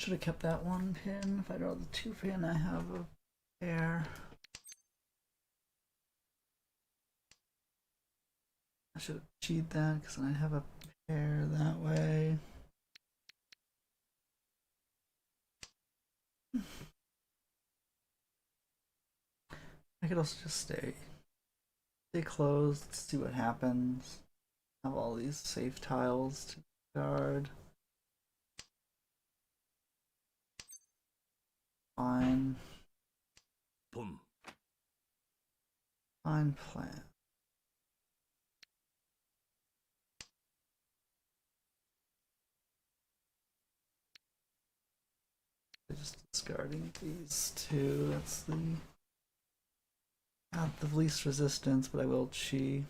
Should have kept that one pin. If I draw the 2 pin, I have a pair. I should have cheated that because I have a pair that way. I could also just stay closed, see what happens. Have all these safe tiles to guard. Fine. Boom. Fine plan. Just discarding these two. That's the not the least resistance, but I will chi.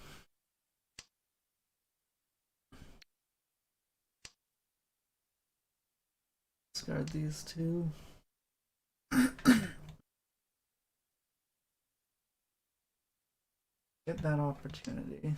Discard these two. Get that opportunity.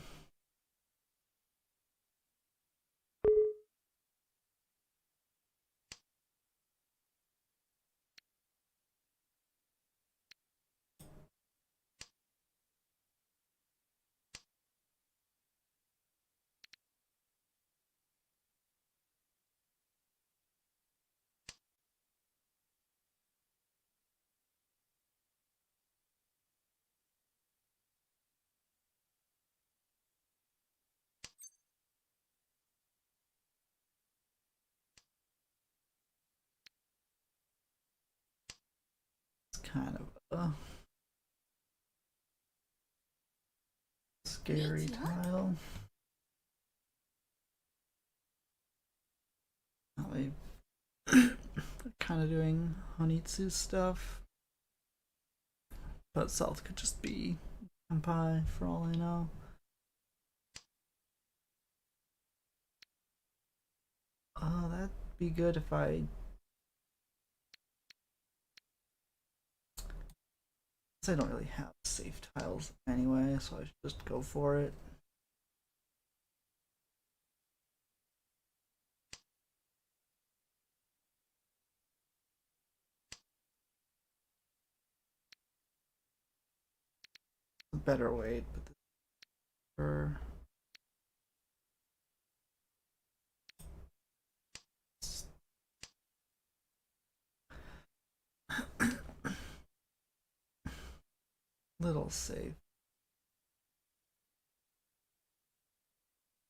It's kind of a scary tile. They're kind of doing Honitsu stuff. But South could just be Senpai for all I know. That'd be good if I don't really have safe tiles anyway, so I should just go for it. A better way, but for little safe.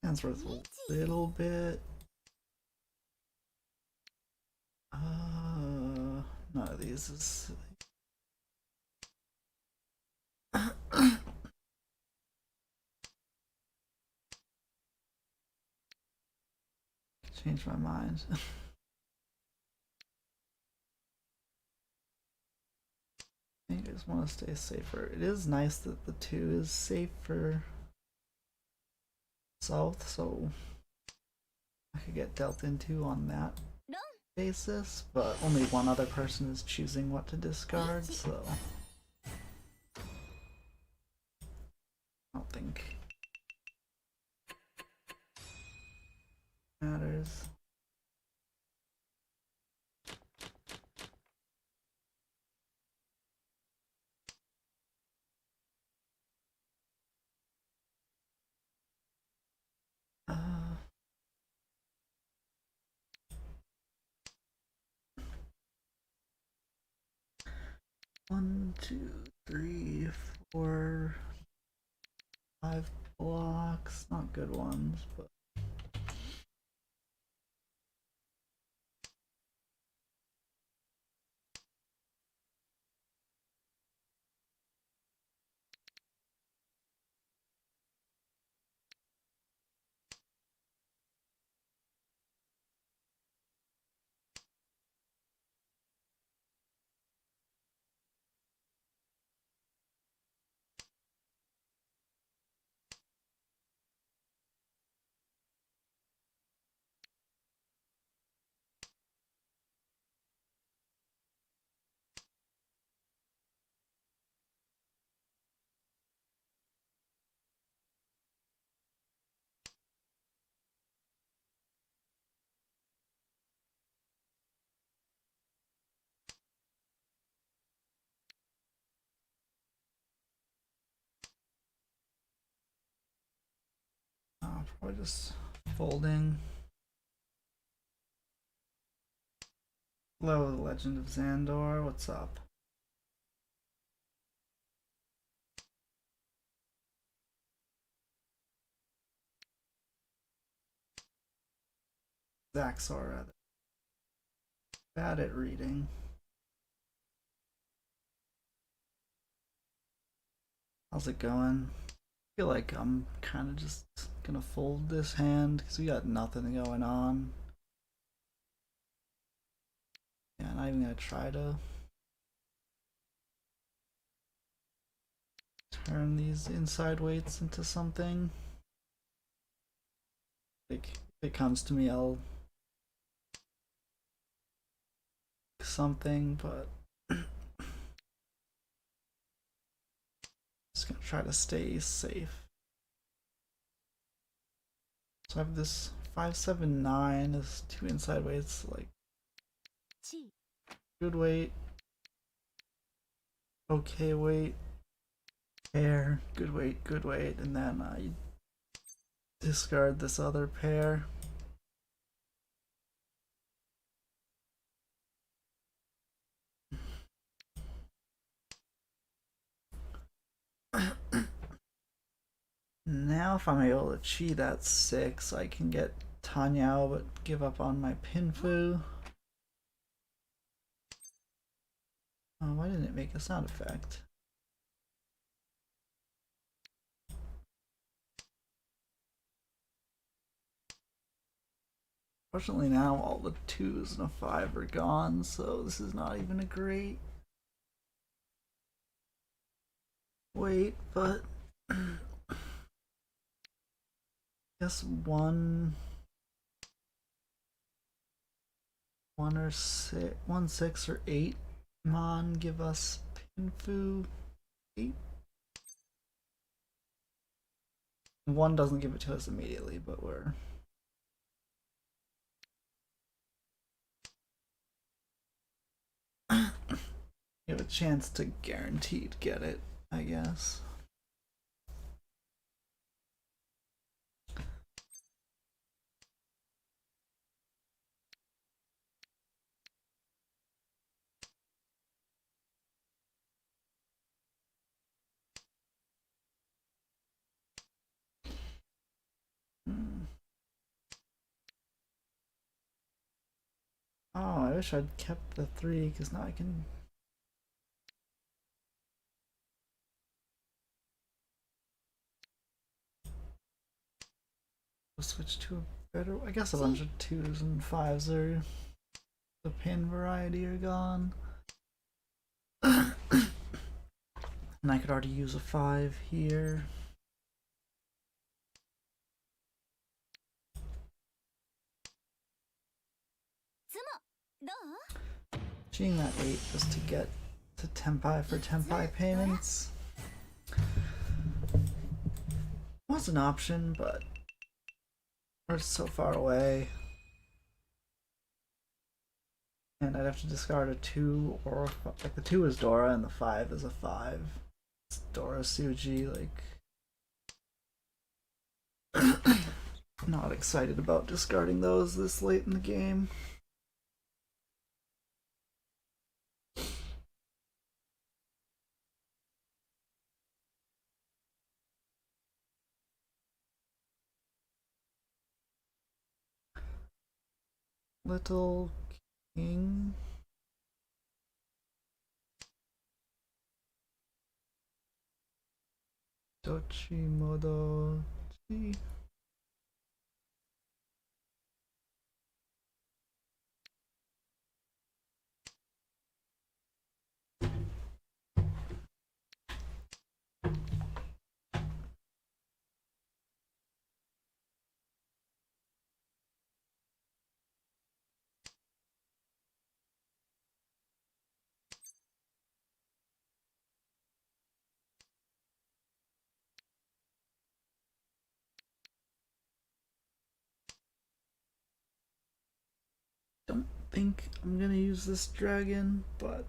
That's worth a little bit. None of these is change my mind. I just want to stay safer. It is nice that the 2 is safe for South, so I could get dealt into on that basis, but only one other person is choosing what to discard, so I don't think it matters. One, two, three, 4, 5 blocks. Not good ones, but We're just folding. Hello, Legend of Xandor, what's up? Zaxor, rather. Bad at reading. How's it going? I feel like I'm kind of just gonna fold this hand because we got nothing going on. Yeah, not even gonna try to turn these inside weights into something. Like, if it comes to me, I'll something, but just gonna try to stay safe. So I have this 579, this 2 inside weights, like good weight, okay weight, pair, good weight, and then I discard this other pair. Now if I'm able to cheat at 6, I can get Tanyao but give up on my Pinfu. Oh, why didn't it make a sound effect? Fortunately now all the 2s and a 5 are gone, so this is not even a great weight, but guess one or six, 1, 6 or 8 mon give us Pinfu 8. 1 doesn't give it to us immediately, but we're you have a chance to guaranteed get it, I guess. Oh, I wish I'd kept the 3 because now I can. Switch to a better. I guess a bunch of 2s and 5s are the pin variety are gone. And I could already use a 5 here. Cheating that 8 just to get to Tenpai for Tenpai payments was an option, but we're so far away. And I'd have to discard a 2 or like the 2 is Dora and the 5 is a 5. It's Dora Suji, like not excited about discarding those this late in the game. Little King. Dochi Modochi. Don't think I'm gonna use this dragon, but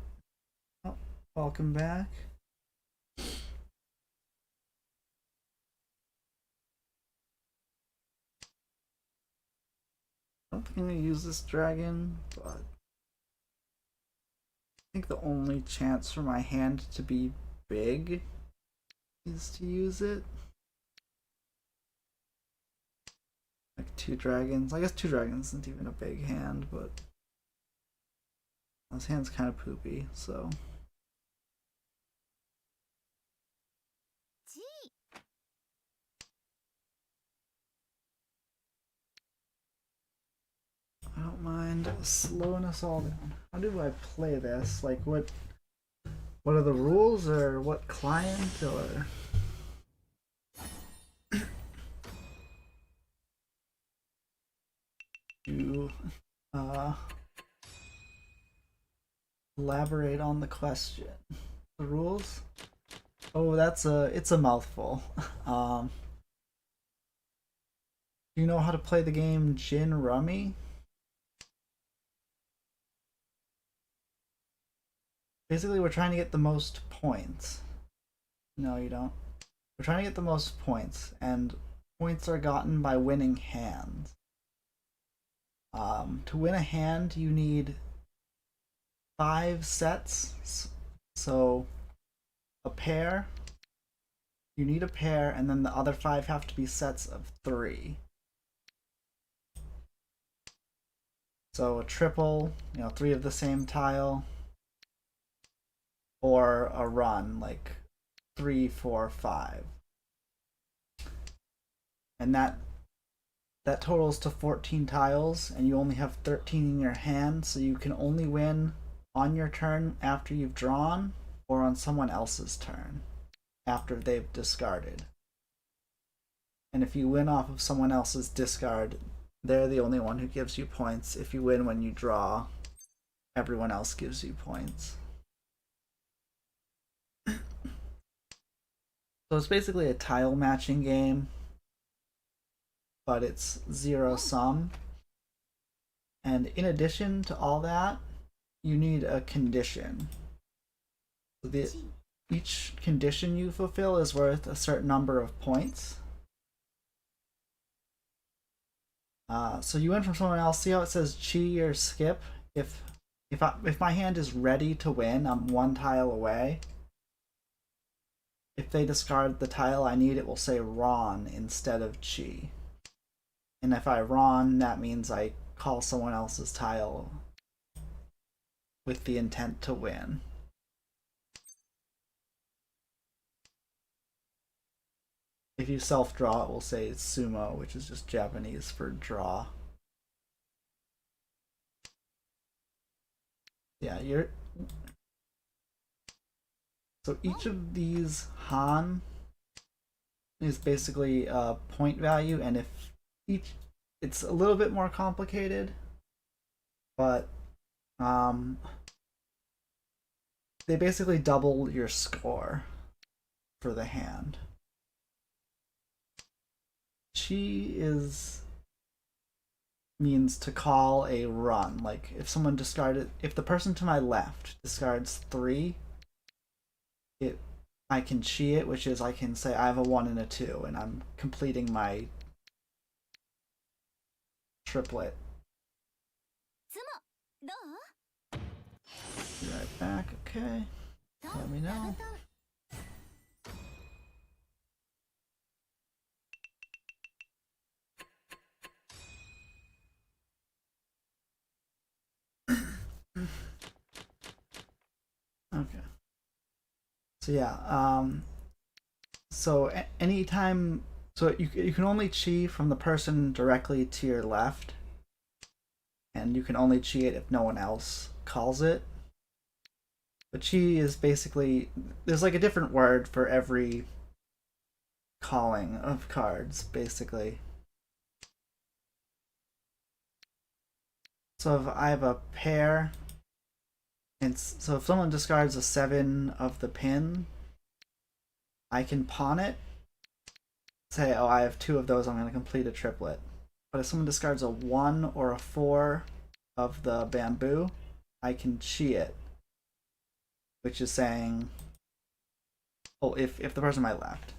oh, welcome back. gonna use this dragon, but I think the only chance for my hand to be big is to use it. Like 2 dragons. I guess 2 dragons isn't even a big hand, but this hand's kind of poopy, so. I don't mind slowing us all down. How do I play this? Like, what are the rules, or what client, or? You elaborate on the question. The rules? Oh, it's a mouthful. Do you know how to play the game Gin Rummy? Basically, we're trying to get the most points. No, you don't. We're trying to get the most points, and points are gotten by winning hands. To win a hand, you need 5 sets. So, a pair. You need a pair, and then the other 5 have to be sets of 3. So a triple, 3 of the same tile, or a run, like 3, 4, 5. And that totals to 14 tiles, and you only have 13 in your hand, so you can only win on your turn after you've drawn, or on someone else's turn after they've discarded. And if you win off of someone else's discard, they're the only one who gives you points. If you win when you draw, everyone else gives you points. So it's basically a tile matching game, but it's 0 sum. And in addition to all that, you need a condition. So each condition you fulfill is worth a certain number of points. So you win from someone else. See how it says chi or skip? If my hand is ready to win, I'm 1 tile away. If they discard the tile I need, it will say Ron instead of chi. And if I Ron, that means I call someone else's tile with the intent to win. If you self-draw, it will say sumo, which is just Japanese for draw. Yeah, so each of these Han is basically a point value, and if it's a little bit more complicated, but they basically double your score for the hand. Chi means to call a run. Like if someone discarded, if the person to my left discards 3, I can chi it, which is I can say I have a 1 and a 2, and I'm completing my triplet. Be right back, okay? Let me know. Okay. So yeah, so anytime, so you can only chi from the person directly to your left, and you can only chi it if no one else calls it. But chi is basically, there's like a different word for every calling of cards, basically. So if I have a pair, and so if someone discards a 7 of the pin, I can pawn it, say, oh, I have 2 of those, I'm going to complete a triplet. But if someone discards a 1 or a 4 of the bamboo, I can chi it, which is saying, oh, if the person to my left.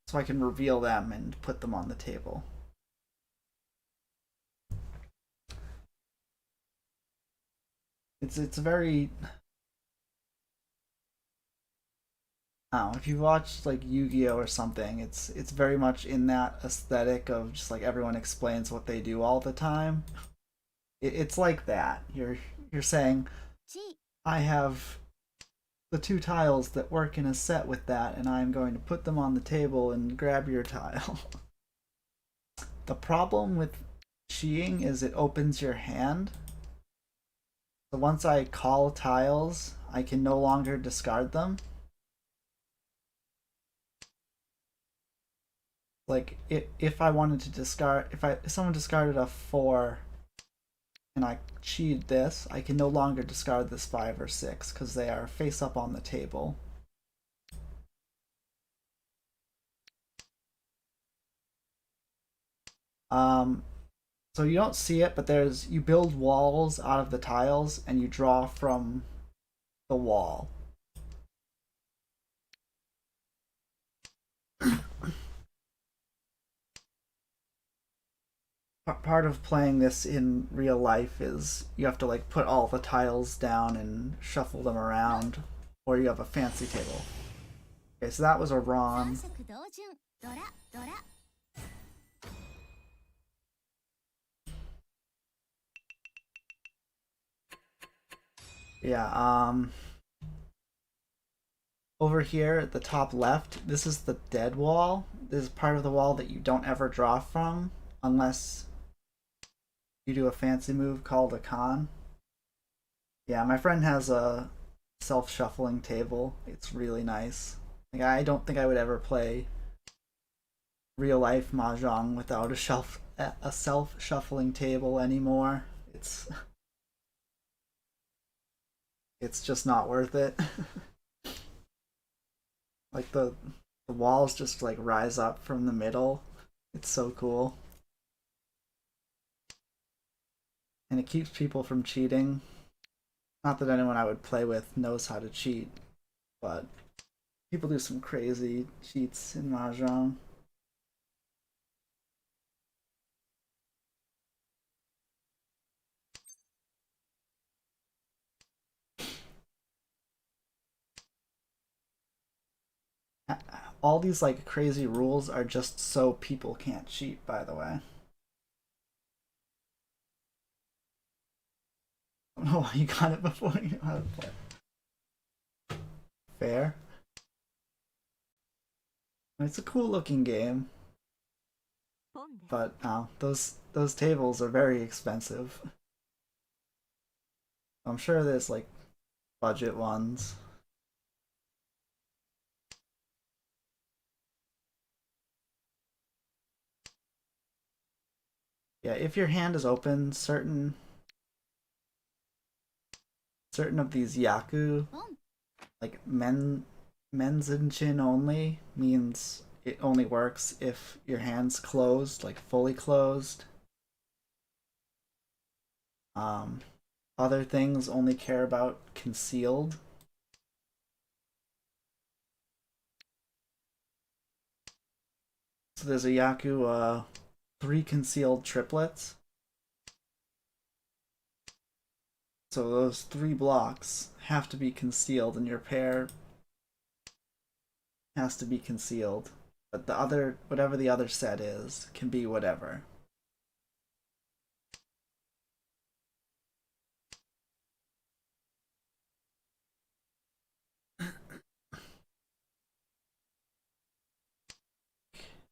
so I can reveal them and put them on the table. It's very, I don't know, if you watch like Yu-Gi-Oh or something, it's very much in that aesthetic of just like everyone explains what they do all the time. It's like that. You're saying I have the two tiles that work in a set with that, and I'm going to put them on the table and grab your tile. The problem with Chiing is it opens your hand. So once I call tiles, I can no longer discard them. Like if I wanted to discard, if someone discarded a 4 and I cheated this, I can no longer discard this 5 or 6 because they are face up on the table. So you don't see it, but you build walls out of the tiles and you draw from the wall. Part of playing this in real life is you have to like put all the tiles down and shuffle them around, or you have a fancy table. Okay, so that was a Ron. Yeah, over here at the top left, this is the dead wall. This is part of the wall that you don't ever draw from unless you do a fancy move called a con. Yeah, my friend has a self-shuffling table. It's really nice. Like, I don't think I would ever play real life mahjong without a self-shuffling table anymore. It's just not worth it. Like the walls just like rise up from the middle. It's so cool. And it keeps people from cheating. Not that anyone I would play with knows how to cheat, but people do some crazy cheats in Mahjong. All these like crazy rules are just so people can't cheat, by the way. I don't know why you got it before you know how to play. Fair. It's a cool looking game, but those tables are very expensive. I'm sure there's like budget ones. Yeah, if your hand is open, certain of these yaku, like menzinchin only, means it only works if your hand's closed, like fully closed. Other things only care about concealed. So there's a yaku, 3 concealed triplets. So those 3 blocks have to be concealed, and your pair has to be concealed. But the other, whatever the other set is, can be whatever.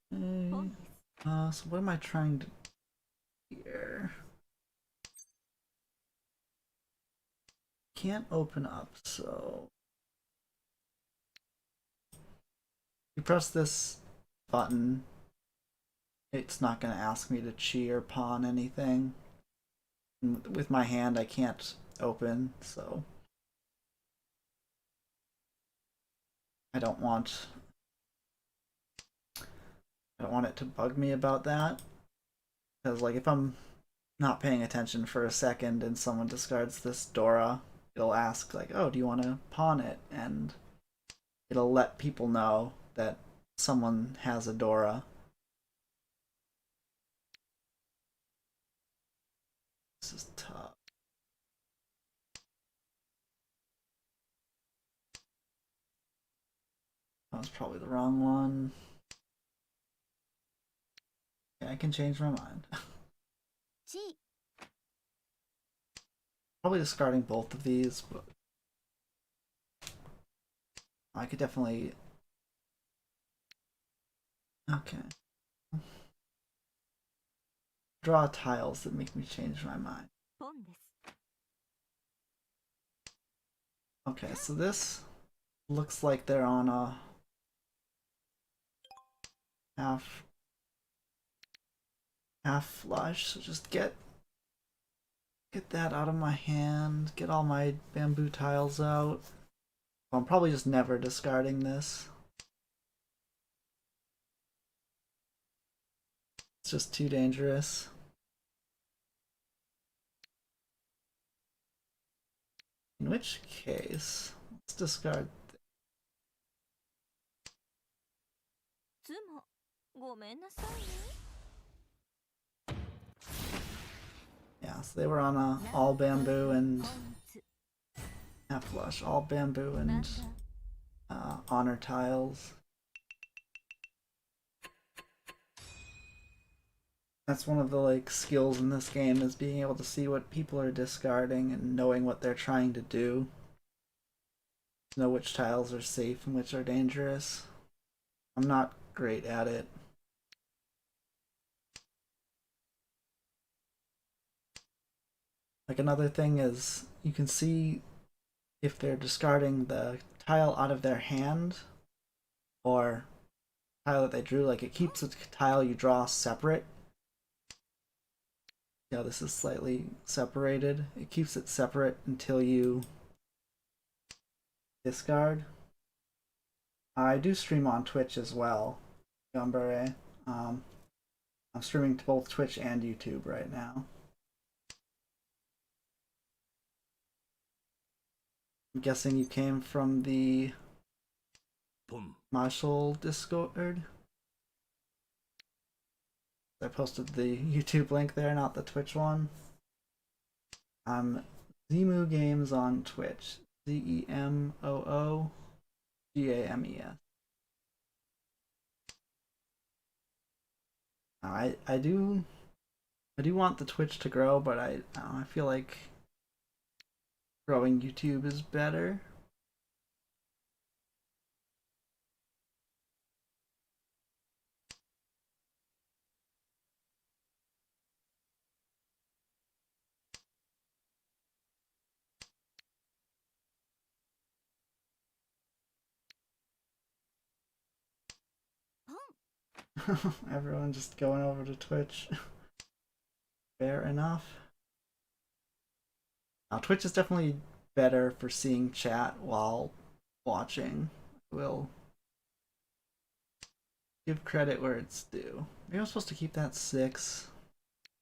Okay. So what am I trying to do here? Can't open up, so you press this button, it's not going to ask me to chi or pawn anything. And with my hand I can't open, so I don't want it to bug me about that, because like if I'm not paying attention for a second and someone discards this Dora, it'll ask like, oh, do you want to pawn it? And it'll let people know that someone has a Dora. This is tough. That was probably the wrong one. Yeah, I can change my mind. Probably discarding both of these, but I could definitely... Okay. Draw tiles that make me change my mind. Okay, so this looks like they're on a half flush, so just get that out of my hand, get all my bamboo tiles out. I'm probably just never discarding this. It's just too dangerous. In which case, let's discard. Yeah, so they were on a all bamboo and half flush, all bamboo and honor tiles. That's one of the like skills in this game, is being able to see what people are discarding and knowing what they're trying to do. Know which tiles are safe and which are dangerous. I'm not great at it. Like, another thing is you can see if they're discarding the tile out of their hand or tile that they drew. Like, it keeps the tile you draw separate. Yeah, this is slightly separated. It keeps it separate until you discard. I do stream on Twitch as well, Gumbare. I'm streaming to both Twitch and YouTube right now. I'm guessing you came from the Mahjsoul Discord. I posted the YouTube link there, not the Twitch one. I'm Zemu Games on Twitch. ZEMOOGAMES. I do want the Twitch to grow, but I feel like growing YouTube is better. Everyone just going over to Twitch. Fair enough. Now, Twitch is definitely better for seeing chat while watching. Will give credit where it's due. Maybe I'm supposed to keep that 6.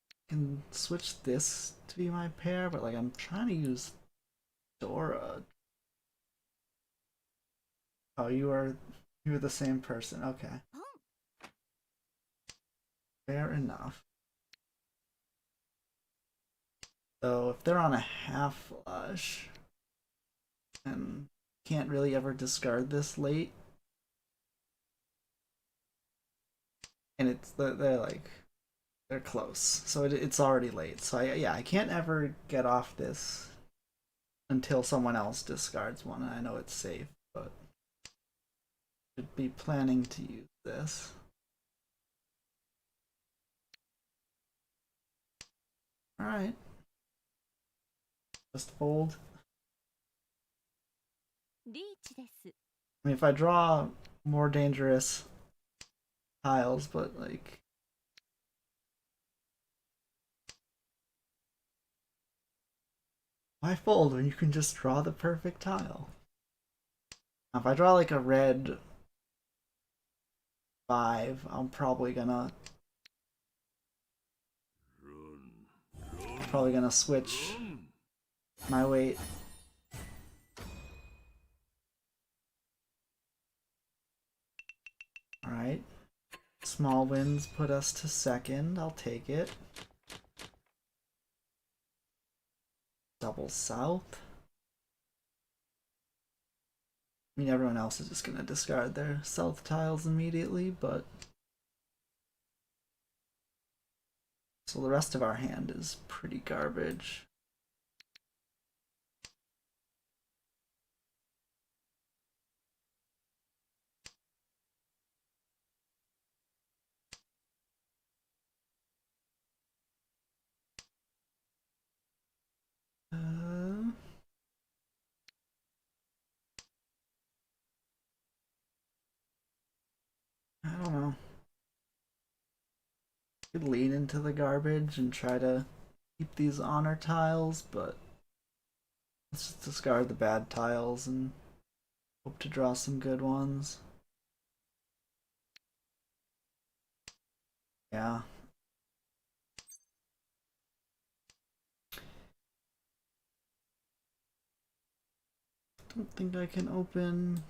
I can switch this to be my pair, but like I'm trying to use Dora. Oh, you're the same person. Okay. Fair enough. So if they're on a half flush and can't really ever discard this late, and they're close, so it's already late. So I can't ever get off this until someone else discards one, and I know it's safe, but should be planning to use this. All right. Just fold. I mean, if I draw more dangerous tiles, but like... Why fold when you can just draw the perfect tile? Now, if I draw like a red 5, I'm probably gonna switch my weight. Alright. Small wins put us to second. I'll take it. Double south. I mean, everyone else is just going to discard their south tiles immediately, but... So the rest of our hand is pretty garbage. I don't know. Could lean into the garbage and try to keep these honor tiles, but let's just discard the bad tiles and hope to draw some good ones. Yeah. Don't think I can open.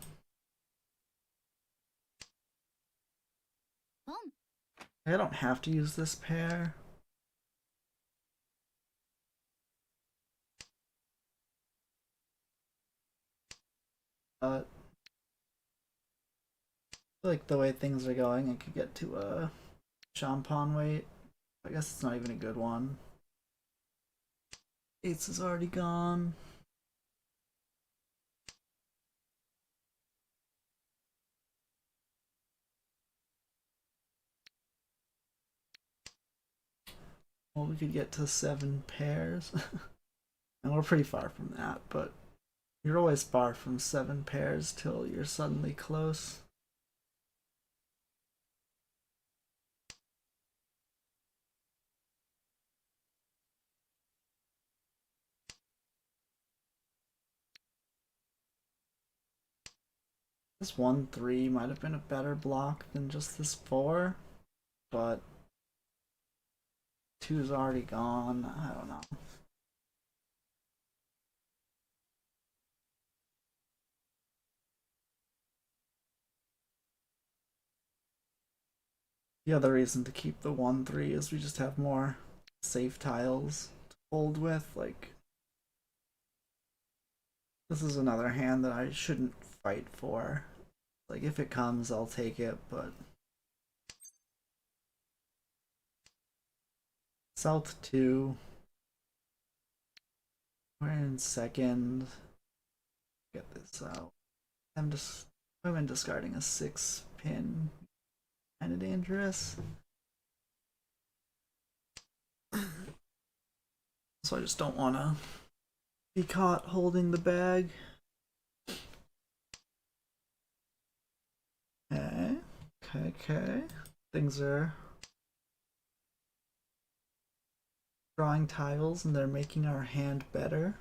I don't have to use this pair. But I feel like the way things are going, I could get to a Champagne weight. I guess it's not even a good one. Ace is already gone. Well, we could get to 7 pairs. And we're pretty far from that, but you're always far from 7 pairs till you're suddenly close. This 1-3 might have been a better block than just this 4, but 2's already gone. I don't know. The other reason to keep the 1-3 is we just have more safe tiles to hold with. Like, this is another hand that I shouldn't fight for. Like, if it comes, I'll take it, but South 2. We're in second. Get this out. I'm discarding a 6-pin. Kind of dangerous. So I just don't want to be caught holding the bag. Okay. Things are drawing tiles and they're making our hand better.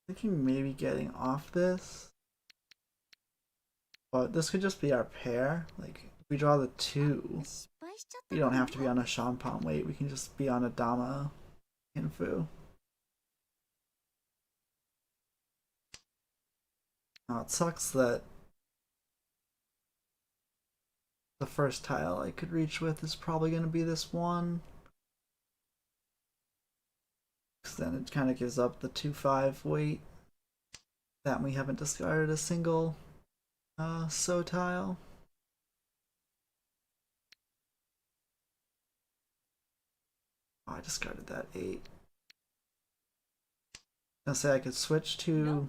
Thinking maybe getting off this. But this could just be our pair. Like, if we draw the 2, we don't have to be on a Champagne weight. We can just be on a Dama Hinfu. Now it sucks that the first tile I could reach with is probably going to be this one. Because then it kind of gives up the 2-5 weight. That we haven't discarded a single So tile. Oh, I discarded that 8. I say I could switch to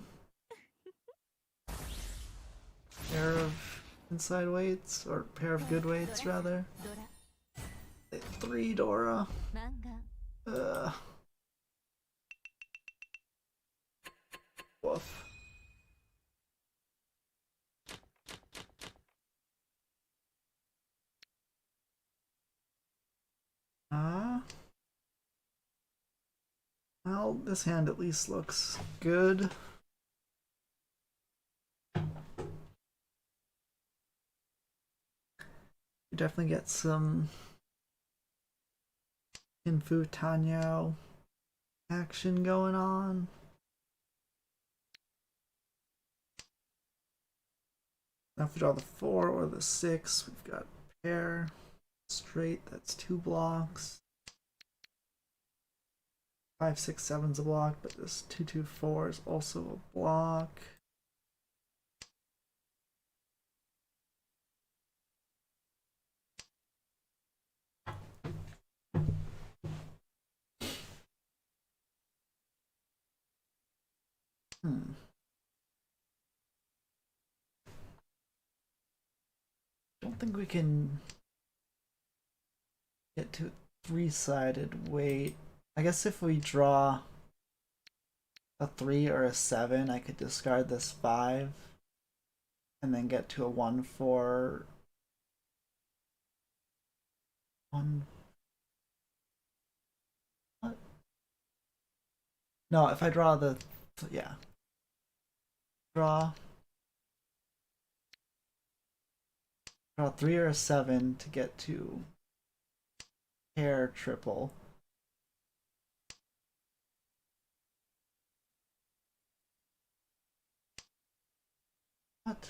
pair of inside weights, or pair of good weights rather. 3 Dora. Woof. Well, this hand at least looks good. You definitely get some Infu Tanyao action going on. Now if we draw the 4 or the 6, we've got pair, straight, that's 2 blocks. 5, 6, 7's a block, but this 2, 2, 4 is also a block. Don't think we can get to a 3-sided weight. I guess if we draw a 3 or a 7, I could discard this 5 and then get to a 1, 4. 1. What? No, if I draw the. Yeah. Draw 3 or a 7 to get to pair triple. What?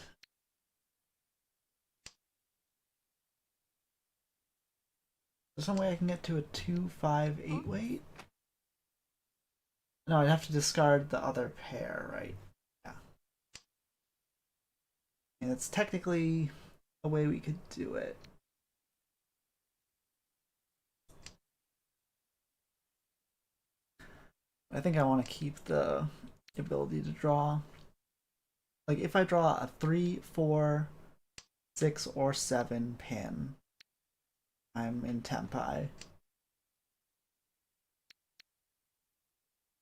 There's some way I can get to a 2, 5, 8 weight? No, I'd have to discard the other pair, right? Yeah. And it's technically a way we could do it. I think I want to keep the ability to draw. Like if I draw a 3, 4, 6, or 7 pin, I'm in Tenpai.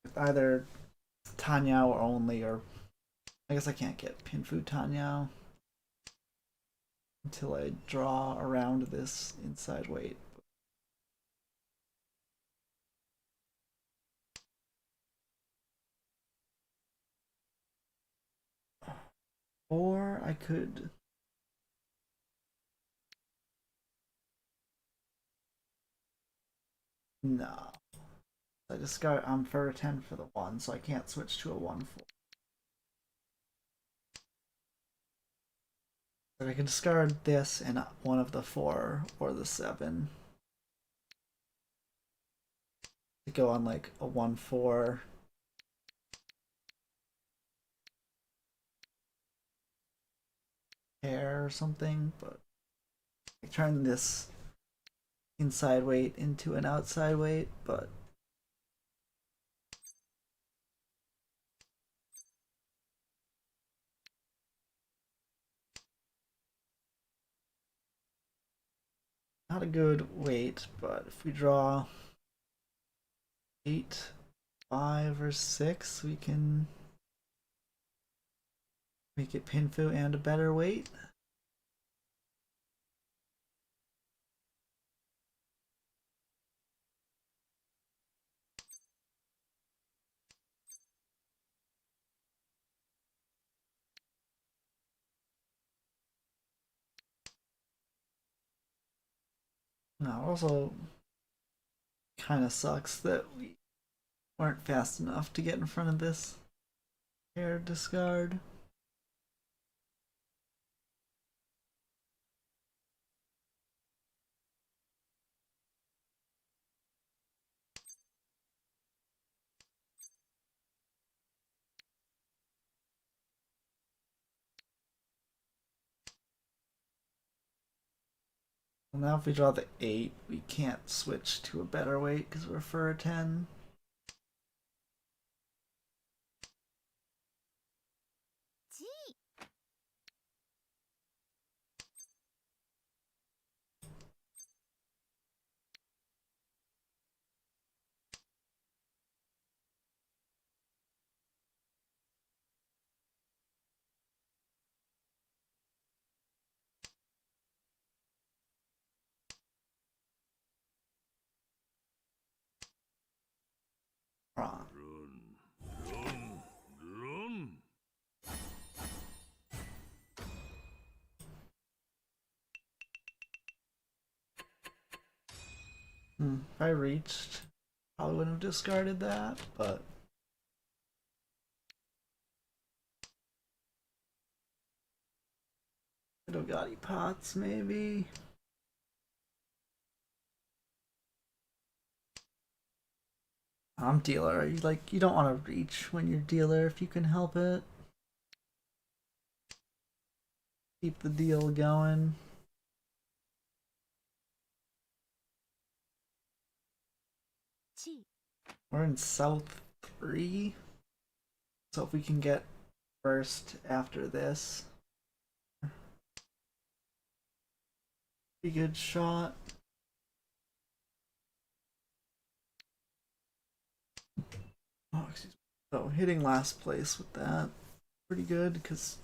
With either Tanyao or only, or I guess I can't get Pinfu Tanyao until I draw around this inside weight. Or I could. No. I discard. I'm for a 10 for the 1, so I can't switch to a 1, 4. But I can discard this and one of the 4 or the 7 to go on like a 1, 4. Pair or something, but I turn this inside weight into an outside weight, but not a good weight. But if we draw 8, 5, or 6, we can make it Pinfu and a better weight. Now, also kind of sucks that we weren't fast enough to get in front of this pair discard. Well, now if we draw the 8, we can't switch to a better weight because we're for a 10. If I reached, probably wouldn't have discarded that, but Dogati pots maybe. I'm dealer. You don't want to reach when you're dealer if you can help it. Keep the deal going. We're in South 3. So if we can get first after this. Pretty good shot. Oh, excuse me. So hitting last place with that. Pretty good because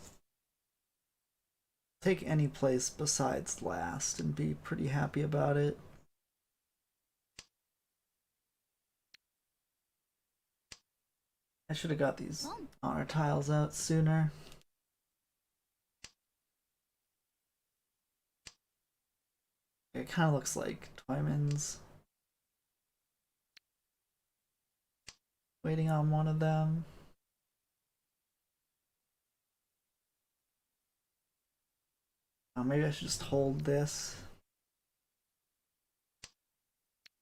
take any place besides last and be pretty happy about it. I should have got these honor tiles out sooner. It kind of looks like Twyman's waiting on one of them. Maybe I should just hold this.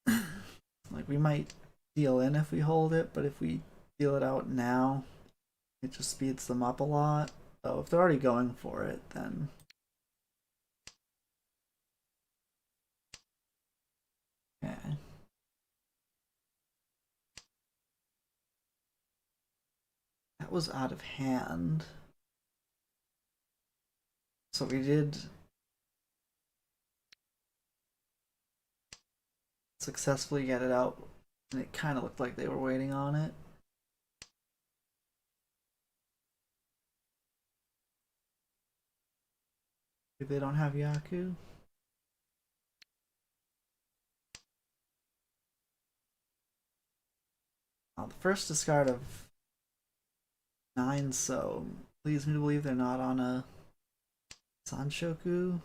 Like, we might deal in if we hold it, but if we deal it out now, it just speeds them up a lot. So if they're already going for it, then okay. That was out of hand. So we did successfully get it out, and it kind of looked like they were waiting on it. Maybe they don't have Yaku. The first discard of 9, so leads me to believe they're not on a Sanshoku.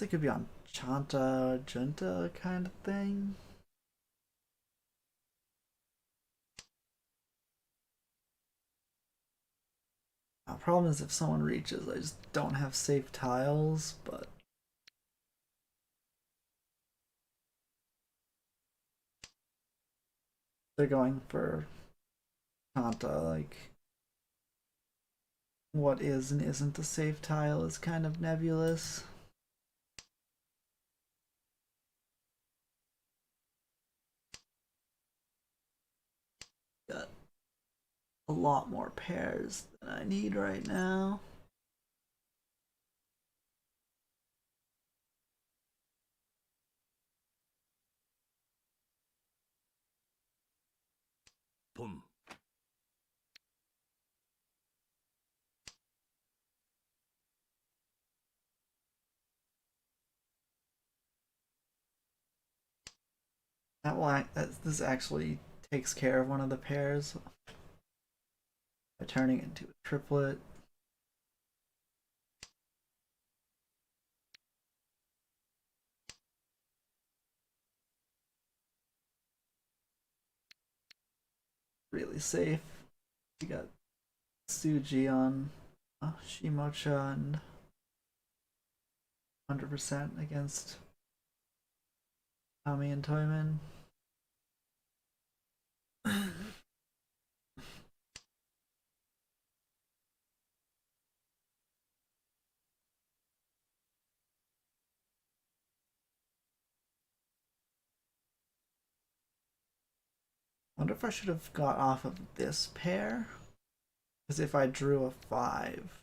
They could be on Chanta or Junta kind of thing. The problem is if someone reaches, I just don't have safe tiles, but they're going for Chanta, like what is and isn't a safe tile is kind of nebulous. Got a lot more pairs than I need right now. Boom. That will act, this actually takes care of one of the pairs by turning it into a triplet. Really safe. We got Suji on Shimocha and 100% against Tommy and Toyman. Wonder if I should have got off of this pair, because if I drew a 5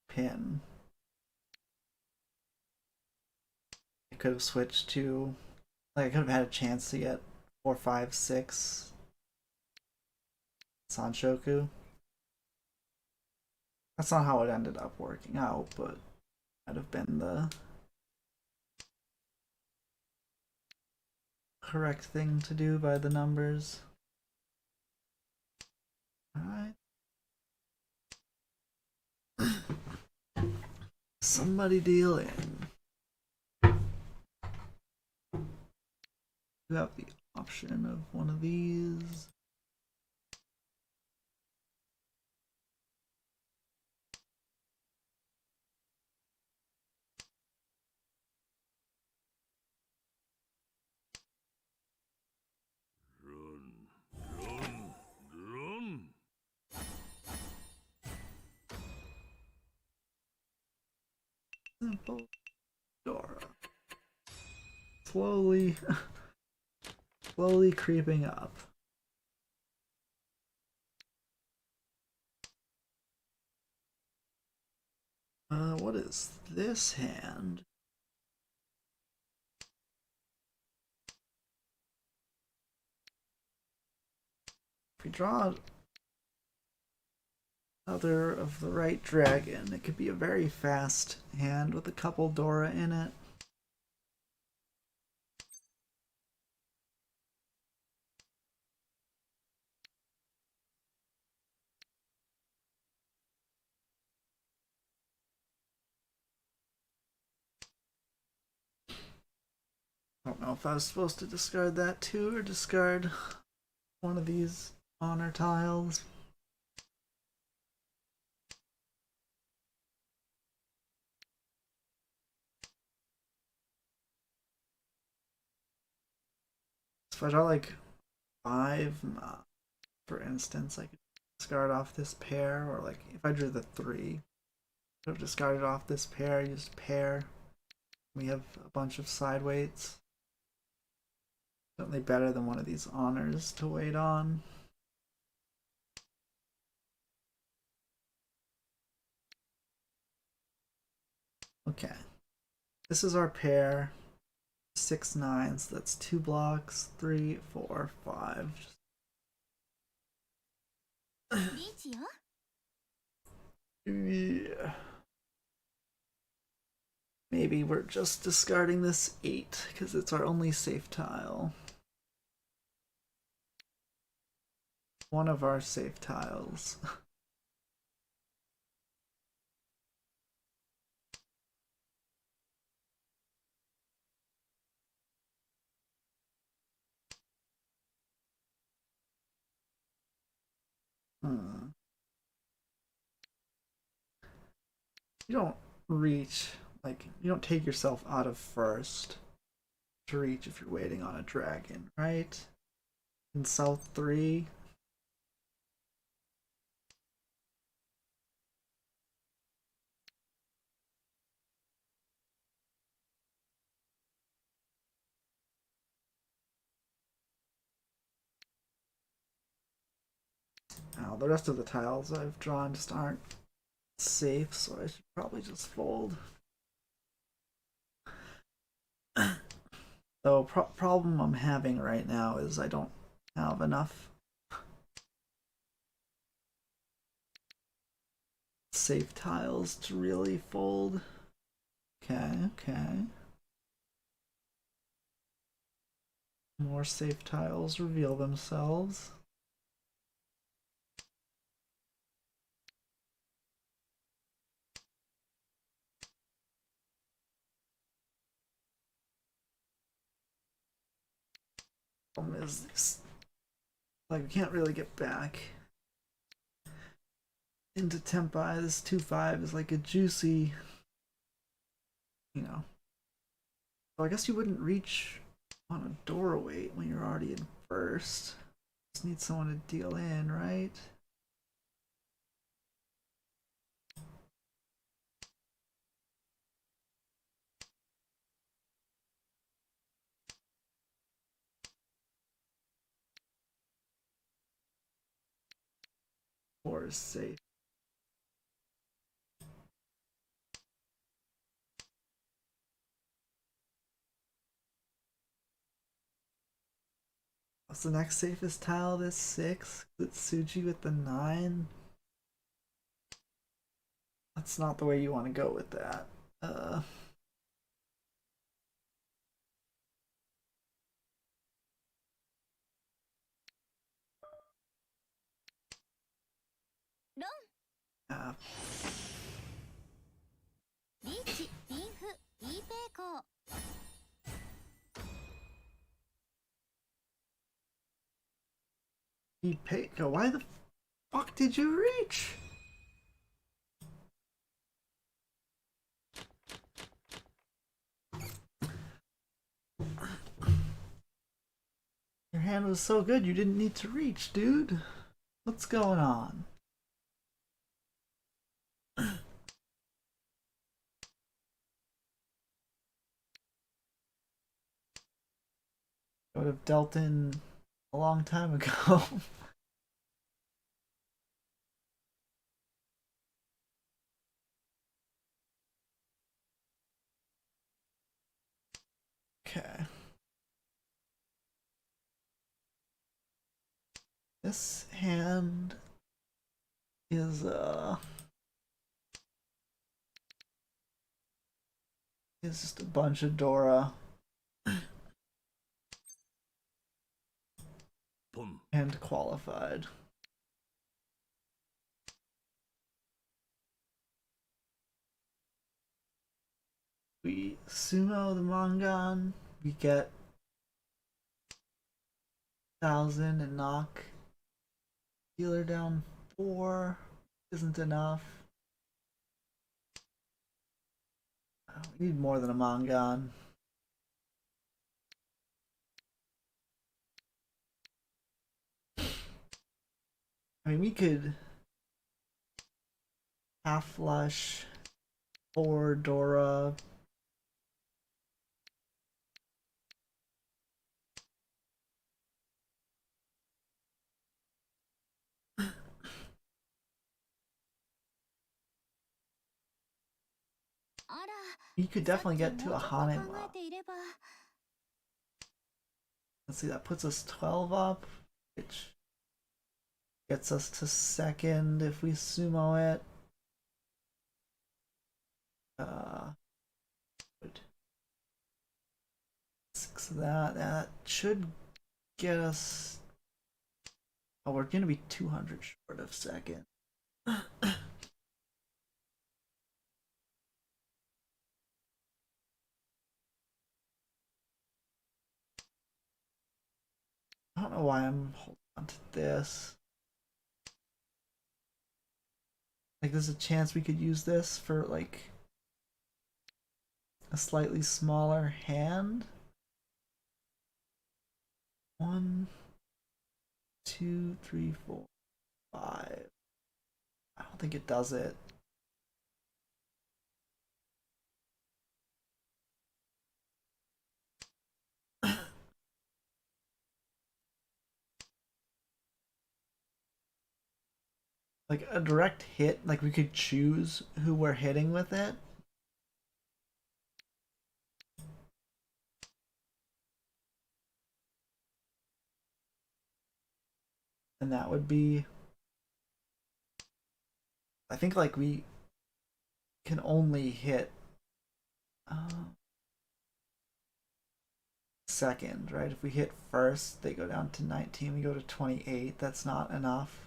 pin, I could have switched to, like, I could have had a chance to get 4, 5, 6 Sanshoku. That's not how it ended up working out, but might have been the correct thing to do by the numbers. Alright. Somebody deal in. You have the option of one of these. Run. Simple Dora. Slowly, slowly creeping up. What is this hand? If we draw another of the right dragon, it could be a very fast hand with a couple Dora in it. I don't know if I was supposed to discard that too, or discard one of these honor tiles. If I draw like 5, for instance, I could discard off this pair, or like if I drew the 3, I would have discarded off this pair, used pair. We have a bunch of side weights. Certainly better than one of these honors to wait on. Okay. This is our pair. 6 9s. That's 2 blocks. 3, 4, 5. Yeah. Maybe we're just discarding this 8 because it's our only safe tile. One of our safe tiles. Hmm. You don't reach, like, you don't take yourself out of first to reach if you're waiting on a dragon, right? In South 3. Now, the rest of the tiles I've drawn just aren't safe, so I should probably just fold. The problem I'm having right now is I don't have enough safe tiles to really fold. Okay. More safe tiles reveal themselves. Problem is this, like, we can't really get back into Tempai. This 2-5 is like a juicy, you know. So I guess you wouldn't reach on a doorway when you're already in first. Just need someone to deal in, right? Or is safe. What's the next safest tile? This 6? It's Suji with the 9. That's not the way you want to go with that. Yeah. Ipeko, why the fuck did you reach? Your hand was so good you didn't need to reach, dude. What's going on? I would have dealt in a long time ago. Okay. This hand is just a bunch of Dora. Pum. And qualified. We sumo the Mongon, we get 1,000 and knock healer down 4. Isn't enough. We need more than a Mongon. I mean, we could half flush 4 Dora. You could definitely get to a Hanema. Let's see, that puts us 12 up, which gets us to second if we sumo it. Good. 6 of that. That should get us. Oh, we're gonna be 200 short of second. I don't know why I'm holding on to this. Like, there's a chance we could use this for, like, a slightly smaller hand. 1, 2, 3, 4, 5. I don't think it does it. Like a direct hit, like we could choose who we're hitting with it. And that would be, I think, like we can only hit second, right? If we hit first, they go down to 19, we go to 28. That's not enough.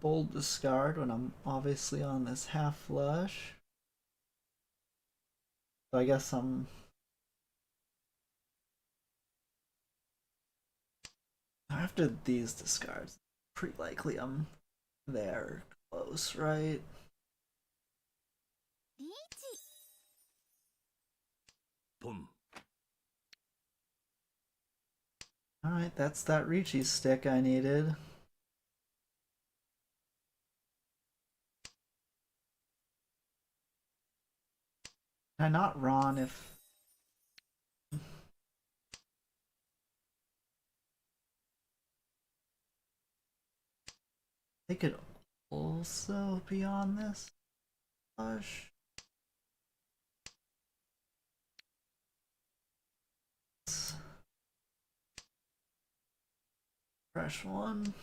Bold discard when I'm obviously on this half flush. So I guess after these discards, pretty likely I'm there close, right? Pum. Alright, that's that Ricci stick I needed. Can I not Ron if... They could also be on this flush. Fresh one.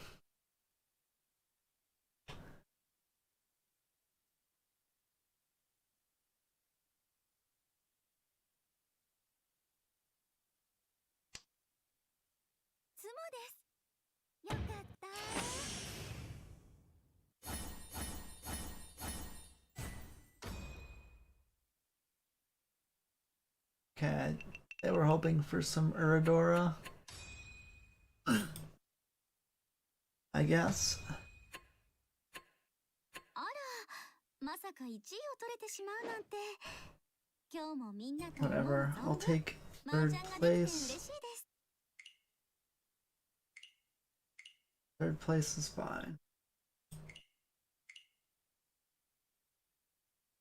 Okay, they were hoping for some Uradora, I guess. Whatever, I'll take third place. Third place is fine.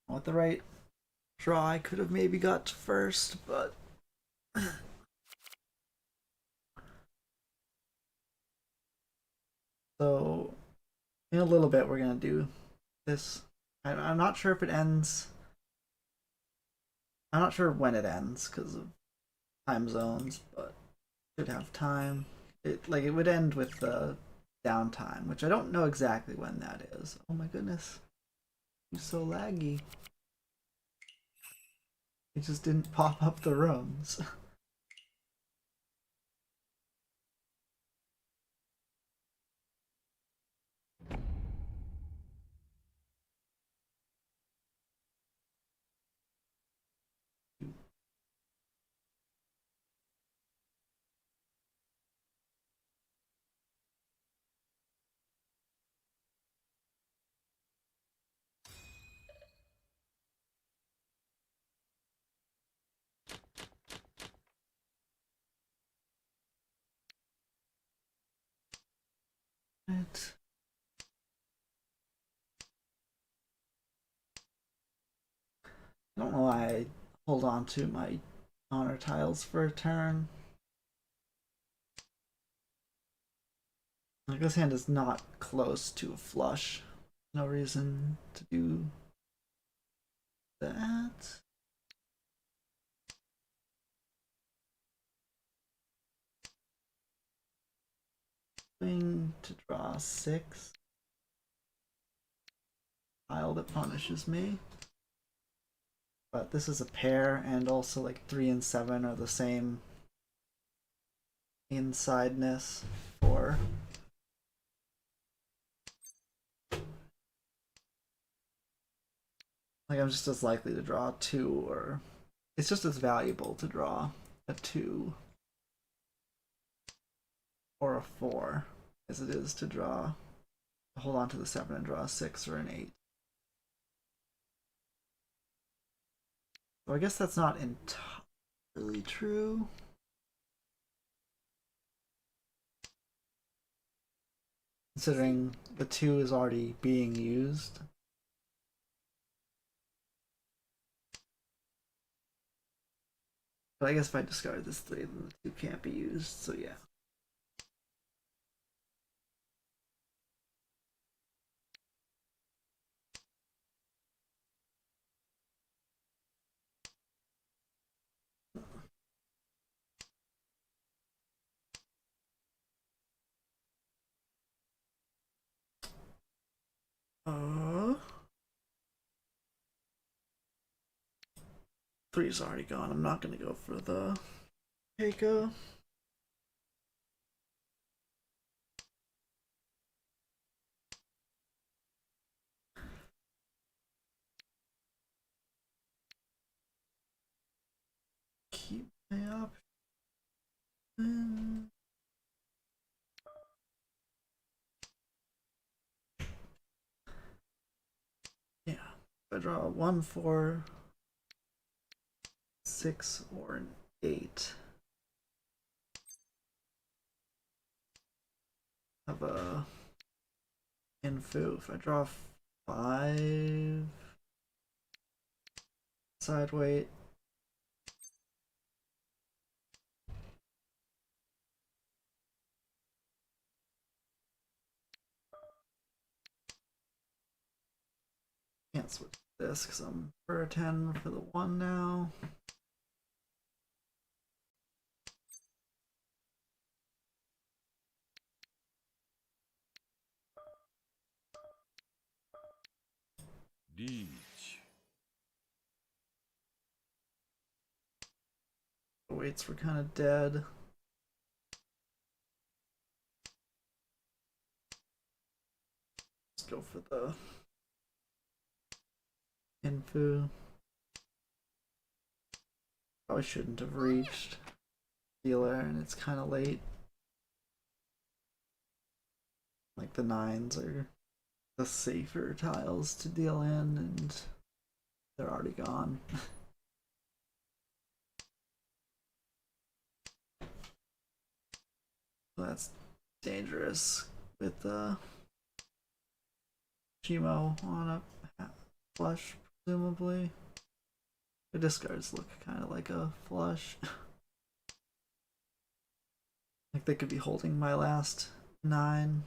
With the right draw, I could have maybe got to first, but so in a little bit we're gonna do this. I'm not sure if it ends. I'm not sure when it ends because of time zones, but should have time. It would end with the downtime, which I don't know exactly when that is. Oh my goodness, you're so laggy. It just didn't pop up the rooms. Right. I don't know why I hold on to my honor tiles for a turn. Like, this hand is not close to a flush. No reason to do that. Swing to draw 6. Pile that punishes me. But this is a pair, and also like 3 and 7 are the same insideness for like I'm just as likely to draw 2, or it's just as valuable to draw a 2 or a 4 as it is to hold on to the 7 and draw a 6 or an 8. So I guess that's not entirely true. Considering the 2 is already being used. But I guess if I discard this 3, then the 2 can't be used, so yeah. Uh, 3's already gone. I'm not gonna go for the Keiko. Keep my option. Yeah. If I draw a 1, 4, 6, or an 8. Have a Infu. If I draw 5, side weight. Can't switch this because I'm for a 10 for the 1 now. Reach. The weights were kind of dead. Let's go for the Infu. Probably shouldn't have reached dealer, and it's kind of late. Like the 9s are the safer tiles to deal in, and they're already gone. That's dangerous with Chimo on a flush, presumably. The discards look kind of like a flush. Like they could be holding my last 9.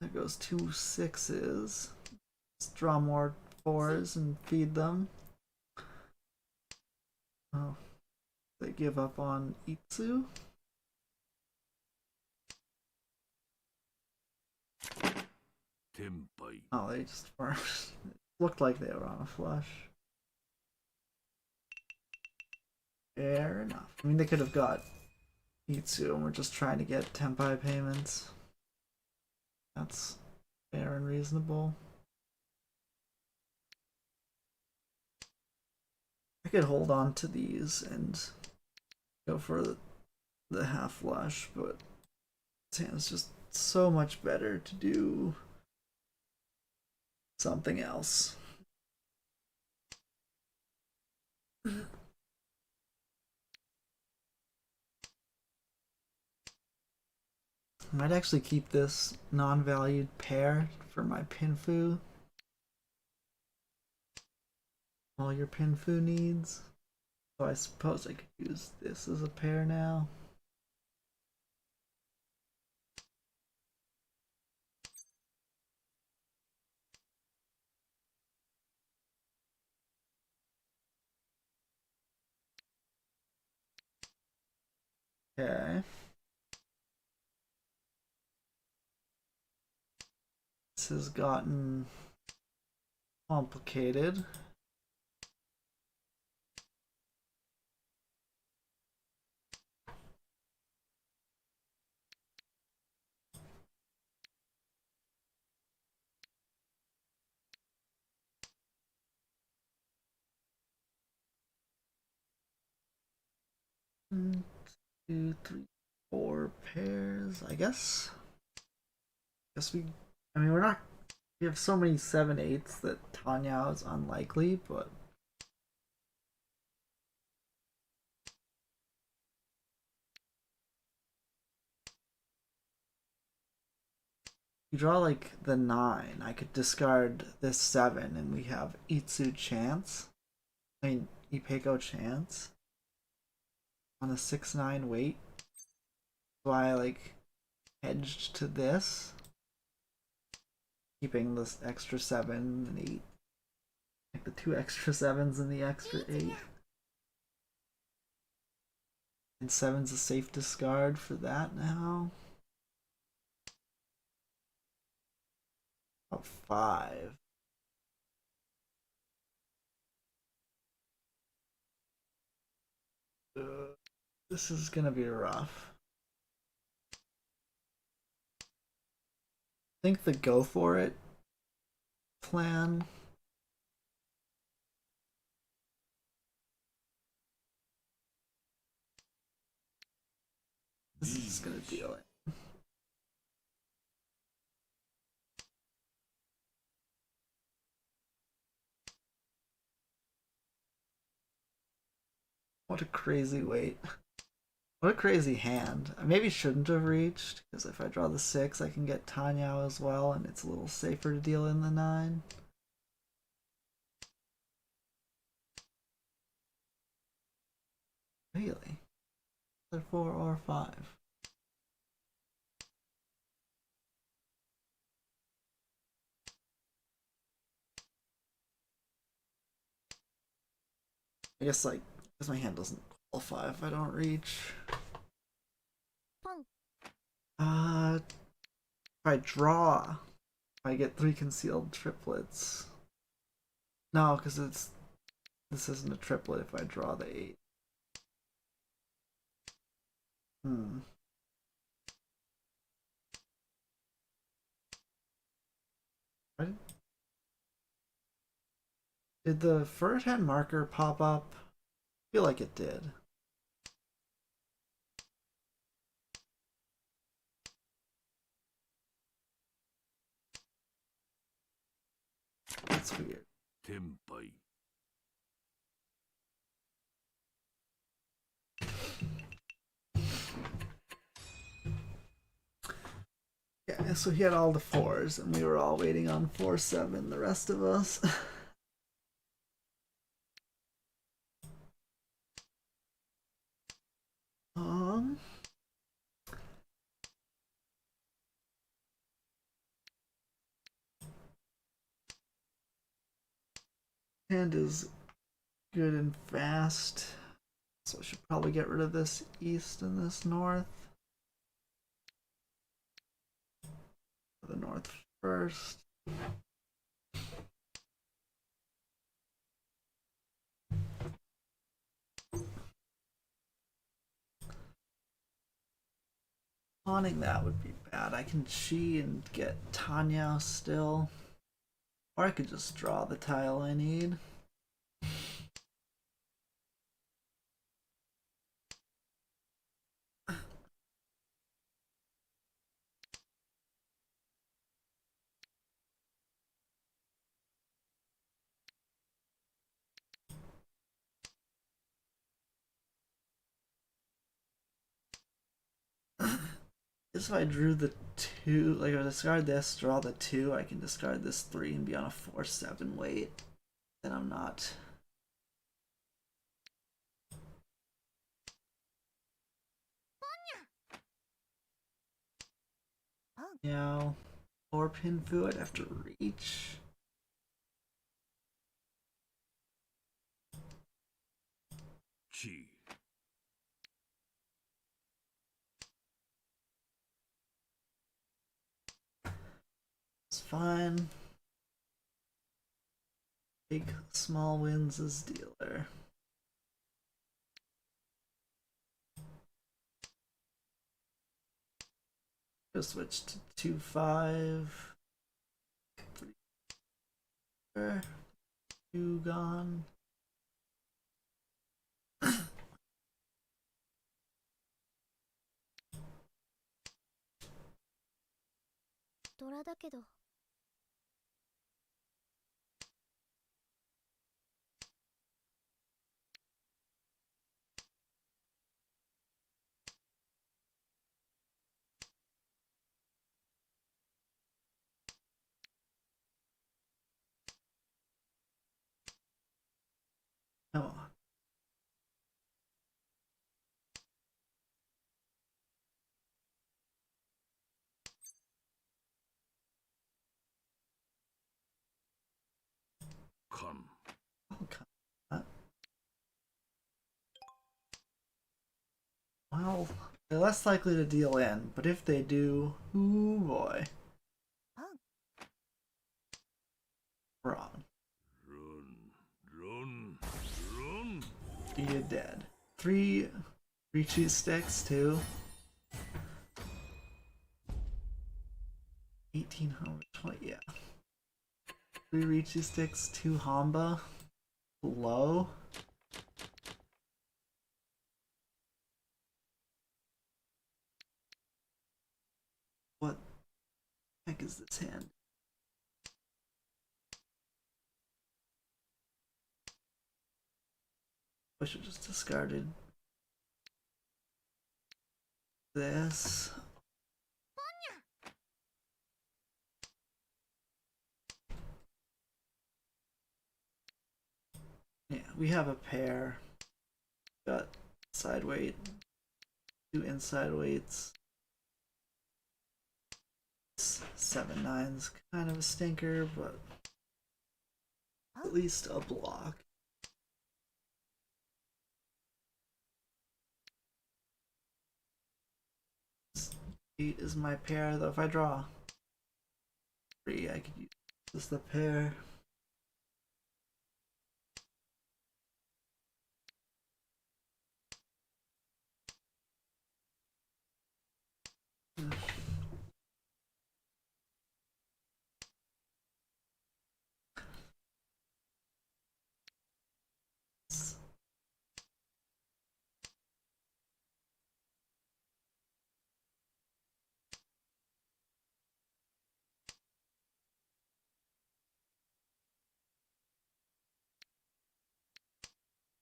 There goes 2 6s. Let's draw more 4s and feed them. Oh, they give up on Itsu. Tenpai. Oh, they just weren't. It looked like they were on a flush. Fair enough. I mean, they could have got Itsu, and we're just trying to get Tenpai payments. That's fair and reasonable. I could hold on to these and go for the half flush, but this hand's just so much better to do something else. I might actually keep this non-valued pair for my Pinfu. All your Pinfu needs. So I suppose I could use this as a pair now. Okay. This has gotten complicated. One, two, three, 4 pairs, I guess. I mean, we're not. We have so many 7/8s that Tanya is unlikely, but you draw like the 9. I could discard this 7, and we have Itsu chance. I mean, Ipeko chance on a 6/9 weight. So I like hedged to this, keeping this extra 7 and 8, like the 2 extra 7s and the extra 8. And 7's a safe discard for that now. About 5. This is gonna be rough. I think the go for it plan. This is gonna deal it. What a crazy weight. What a crazy hand. I maybe shouldn't have reached, because if I draw the 6, I can get Tanyao as well, and it's a little safer to deal in the 9. Really? Either 4 or 5. I guess like because my hand doesn't qualify if I don't reach. If I draw, I get 3 concealed triplets. No, because this isn't a triplet if I draw the 8. Did the first hand marker pop up? I feel like it did. That's weird. Tenpai. Yeah, so he had all the 4s, and we were all waiting on 4-7, the rest of us. um... Hand is good and fast, so I should probably get rid of this east and this north. The north first. Pawning that would be bad. I can chi and get Tanya still. Or I could just draw the tile I need. If I drew the 2, like if I discard this, draw the 2, I can discard this 3 and be on a 4-7 wait. Then I'm not. Yeah, 4 pin fu, I'd have to reach. Chi. It's fine. Big small wins as dealer. Just switch to 2-5. 3. 2 gone. ドラだけど。Oh. Kan. Okay. Well, they're less likely to deal in, but if they do, ooh boy. Wrong. Run. You're dead. 3 Richi sticks too. 1820, yeah. 3 Richi sticks, 2 Hamba. Low. What the heck is this hand? I should have just discarded this. Yeah, we have a pair. Got side weight, 2 inside weights. 7-9's kind of a stinker, but at least a block. 8 is my pair, though if I draw 3, I could use just the pair.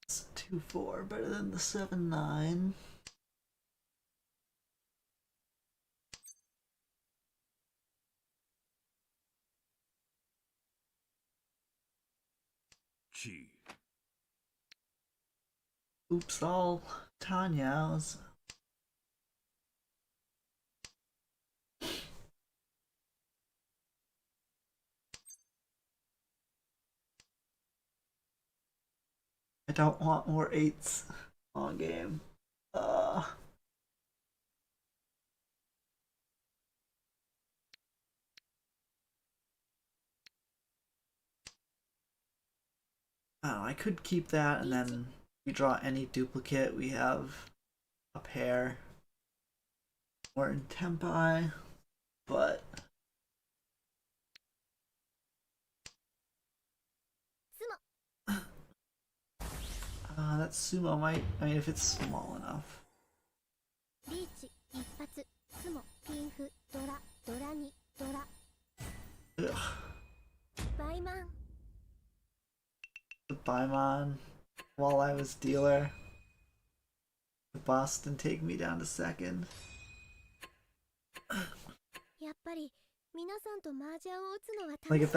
It's 2-4, better than the 7-9. Chi. Oops, all Tanya's. I don't want more 8s on game. Oh, I could keep that, and then if we draw any duplicate, we have a pair. Or in Tempai, but that sumo might. I mean, if it's small enough. リーチ一発スモピンフドラドラにドラ Ugh. バイマン The Paimon while I was dealer. The boss didn't take me down to second. やっぱり皆さんと麻雀を打つのは楽し Like い if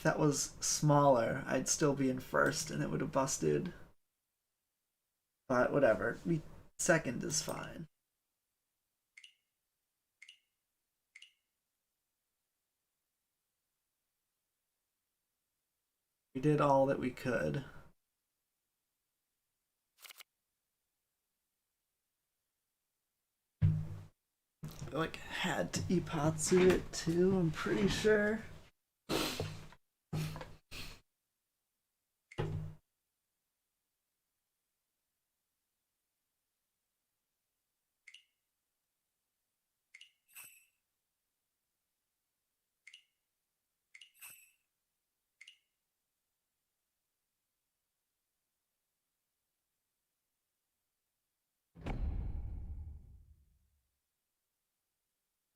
that was smaller, I'd still be in first and it would have busted. But whatever. Second is fine. We did all that we could. Like had to Ipatsu it too, I'm pretty sure.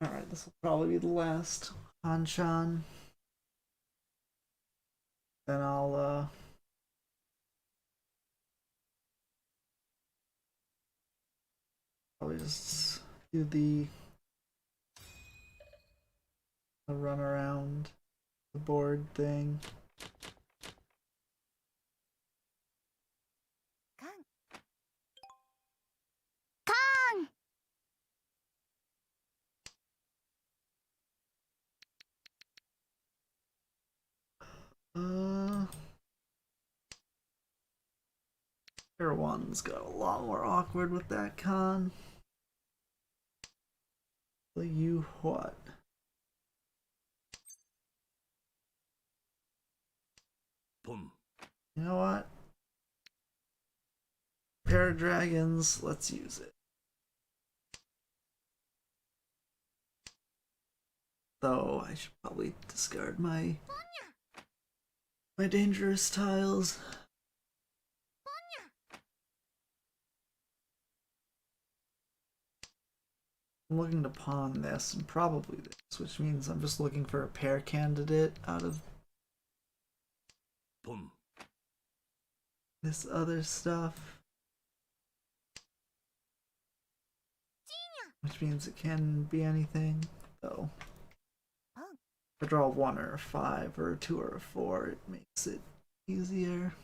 Alright, this will probably be the last Hanshan. Then I'll probably just do the run around the board thing. カンカン Pair one's got a lot more awkward with that con. The you what? Pum. You know what? Pair of dragons, let's use it. Though I should probably discard my dangerous tiles. I'm looking to pawn this and probably this, which means I'm just looking for a pair candidate out of Pum. this other stuff. Which means it can be anything, though. If I draw a 1 or a 5 or a 2 or a 4, it makes it easier.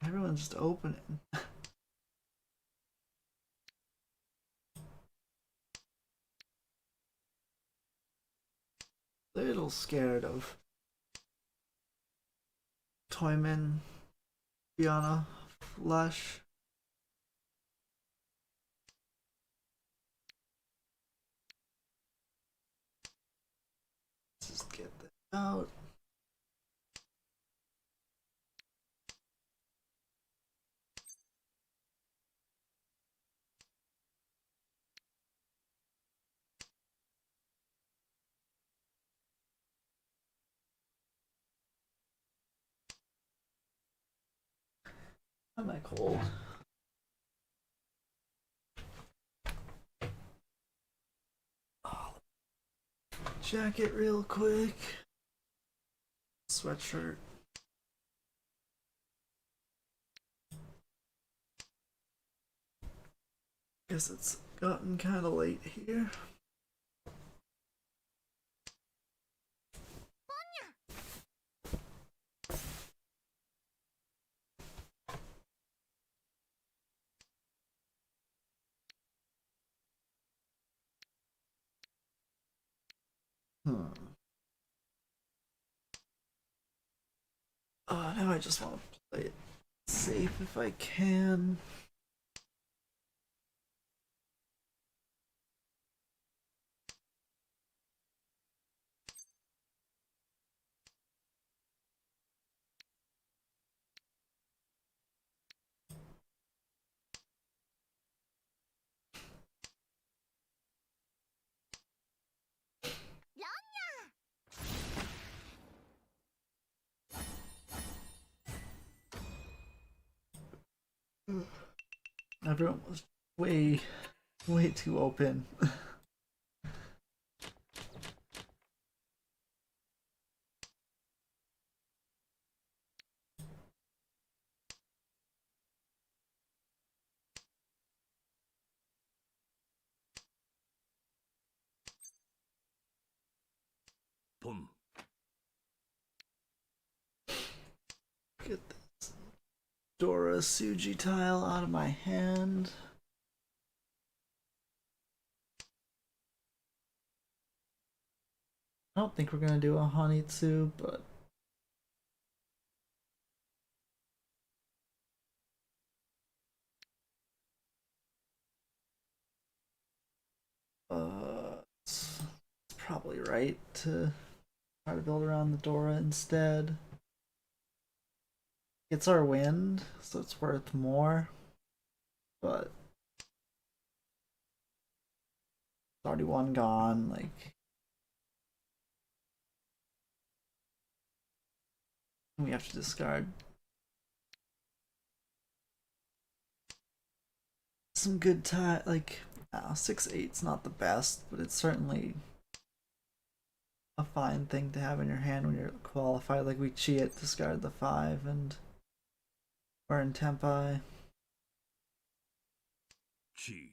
Everyone's just opening. Little scared of Toyman Fiona Flush. Just get that out. Am I cold? Oh, jacket real quick. Sweatshirt. Guess it's gotten kind of late here. Now I just want to play it safe if I can. Everyone was way too open. Pum. Get this Dora Suji tile out of my hand. I don't think we're gonna do a Honitsu, but it's probably right to try to build around the Dora instead. It's our wind, so it's worth more, but it's already one gone. Like, we have to discard some good time. Like, 6/8's not the best, but it's certainly a fine thing to have in your hand when you're qualified. Like, we cheat, discard the 5, and we're in Tempai. Chi.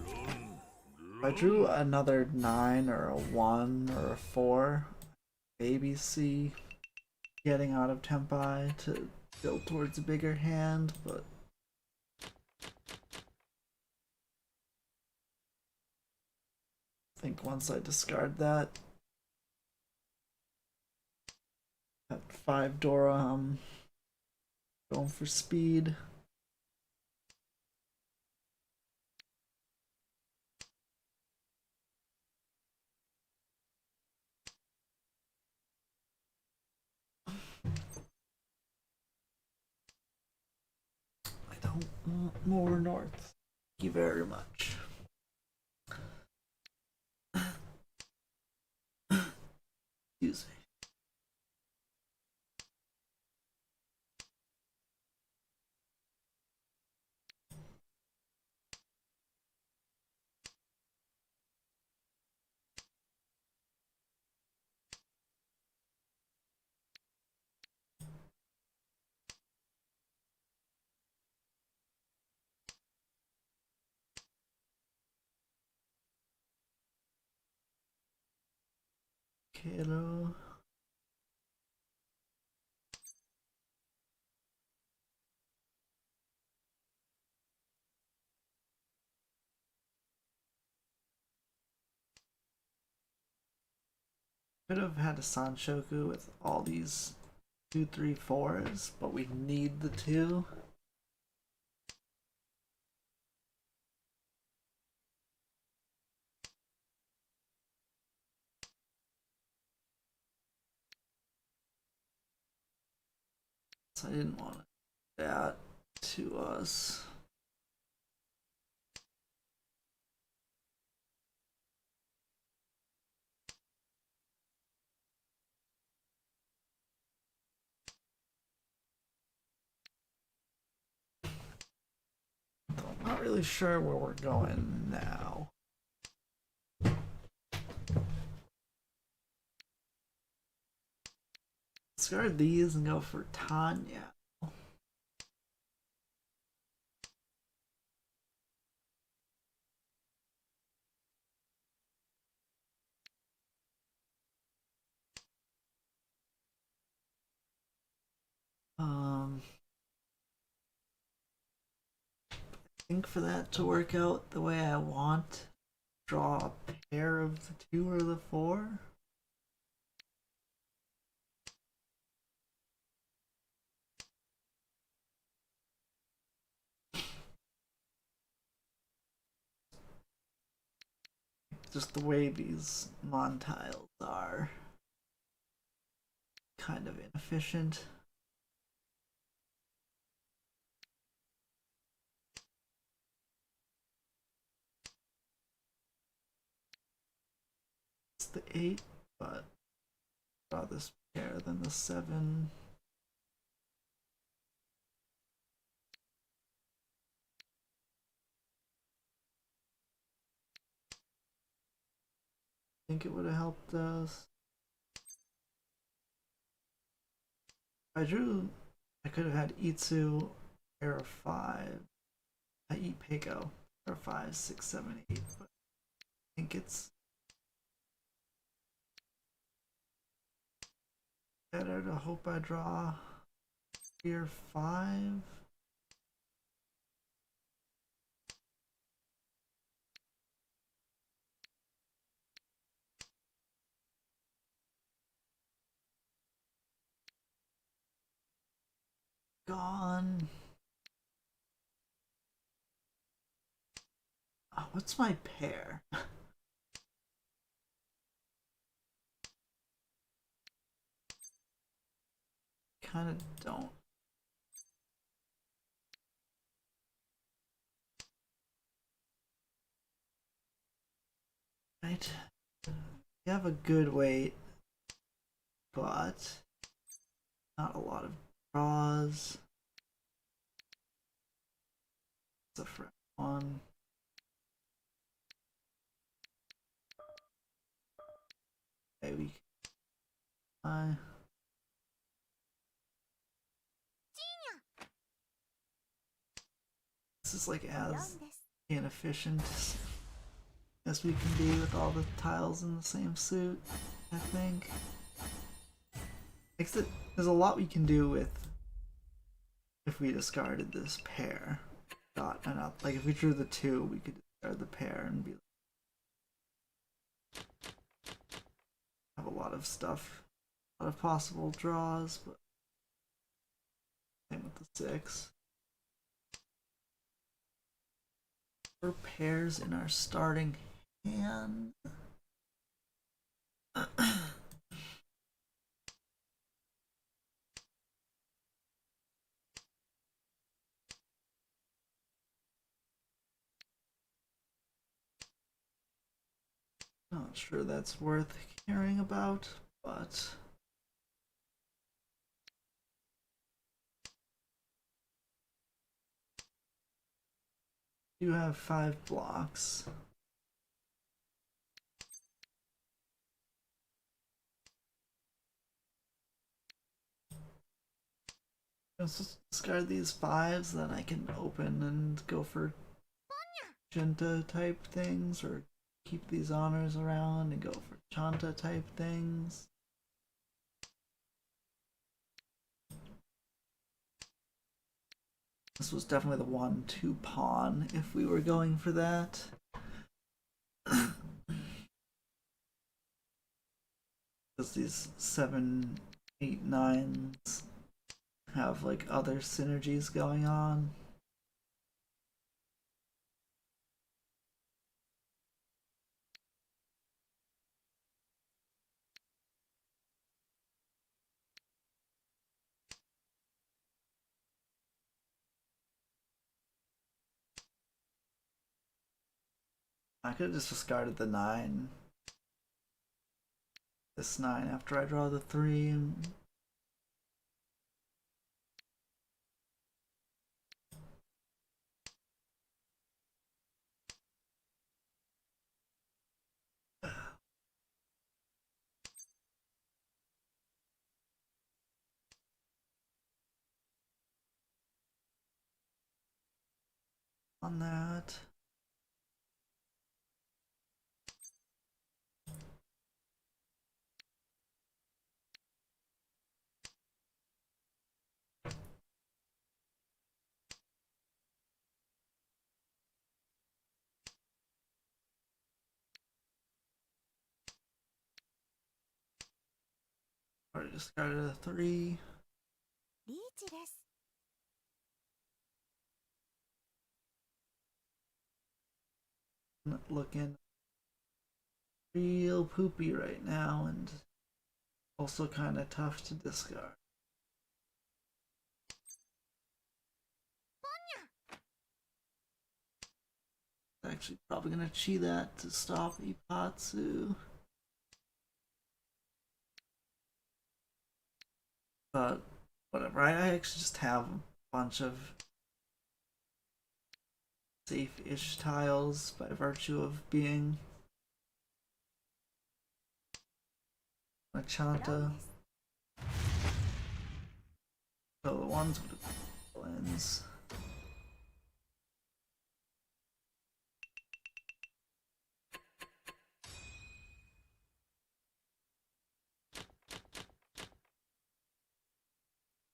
If I drew another 9 or a 1 or a 4, maybe see getting out of Tempai to build towards a bigger hand, but I think once I discard that, at 5 Dora, I'm going for speed. I don't want more north. Thank you very much. Excuse me. Kiddo. Could have had a Sanshoku with all these 2, 3, 4s, but we need the 2. So I didn't want that to us. I'm not really sure where we're going now. Discard these and go for Tanya. I think for that to work out the way I want, draw a pair of the 2 or the 4. Just the way these mon tiles are kind of inefficient. It's the 8, but draw this pair, then the 7. I think it would have helped us. I could have had Itsu, pair of 5. I eat Peiko, pair of 5, 6, 7, 8, but I think it's better to hope I draw 3 or 5. Gone. Oh, what's my pair? Kind of don't. Right. You have a good weight, but not a lot of draws. It's a fresh one. Okay, we can. This is like as inefficient as we can be with all the tiles in the same suit, I think. Except there's a lot we can do with if we discarded this pair. Not enough. Like if we drew the 2, we could discard the pair and be have a lot of stuff, a lot of possible draws, but same with the 6. For pairs in our starting hand. Not sure that's worth caring about, but you have 5 blocks. Let's just discard these 5s, then I can open and go for Jinta type things, or keep these honors around and go for Chanta type things. This was definitely the 1-2 pawn if we were going for that. Because these 7, 8 9s have like other synergies going on. I could have just discarded the 9. This 9 after I draw the 3. And on that. Already discarded a 3. リーチです。 Looking real poopy right now and also kind of tough to discard. Actually probably gonna chi that to stop Ipatsu. But whatever, I actually just have a bunch of safe-ish tiles by virtue of being Machanta. So the ones with the villains.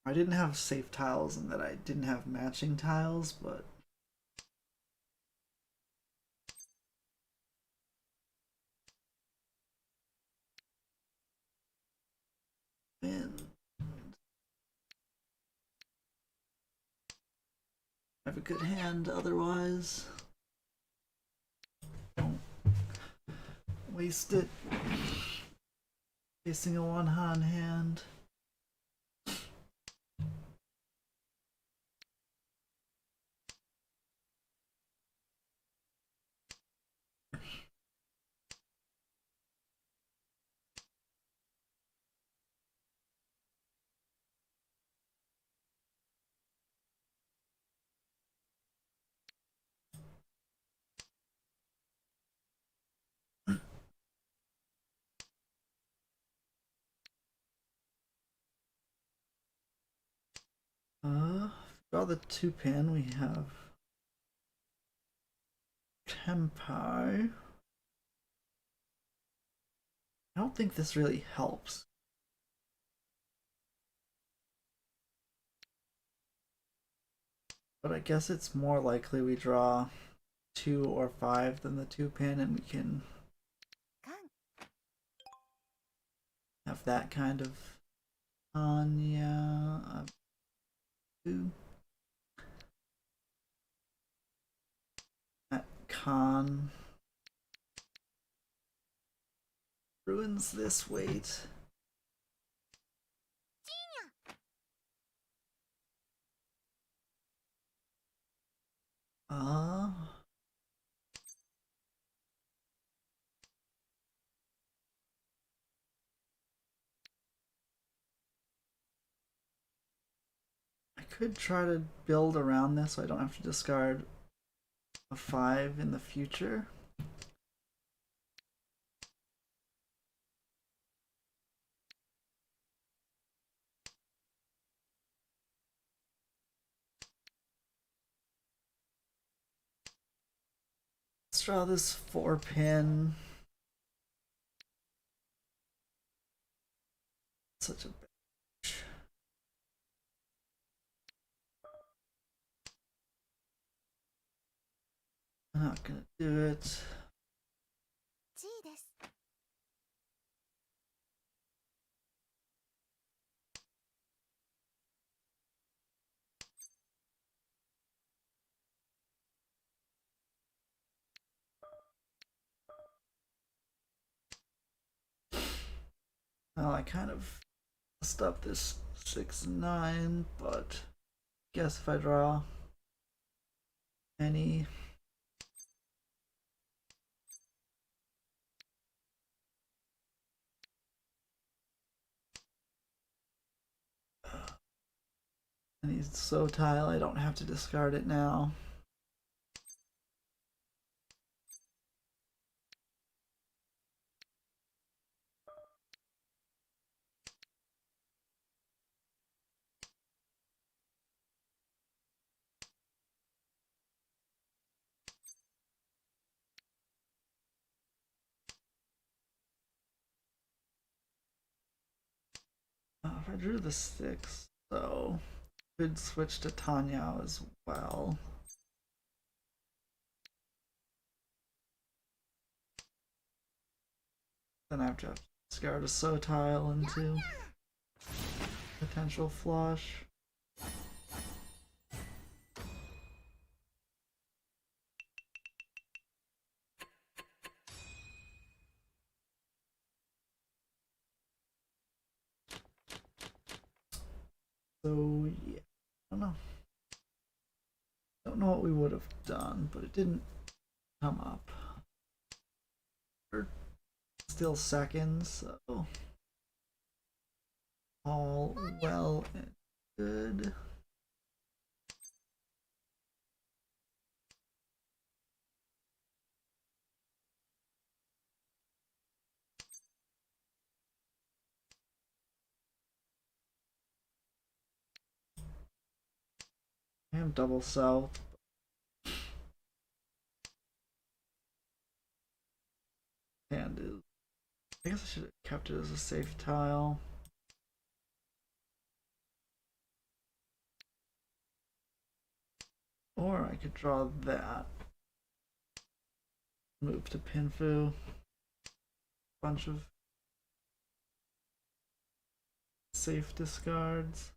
I didn't have safe tiles and that I didn't have matching tiles, but man, I have a good hand otherwise. Don't waste it facing a one-hand hand. Draw the 2 pin. We have Tempo. I don't think this really helps. But I guess it's more likely we draw 2 or 5 than the 2 pin, and we can have that kind of Anya. 2. That con ruins this weight. I could try to build around this so I don't have to discard a 5 in the future. Let's draw this 4 pin. Such a bitch. I'm not gonna do it. G です。Well, I kind of messed up this 6-9, but guess if I draw any so tile, I don't have to discard it now. If I drew the 6, so could switch to Tanya as well. Then I have to discard a So tile into potential flush. So yeah, I don't know. Don't know what we would have done, but it didn't come up. We're still second, so all well and good. I have double south. And is, I guess I should have kept it as a safe tile. Or I could draw that. Move to Pinfu. Bunch of safe discards.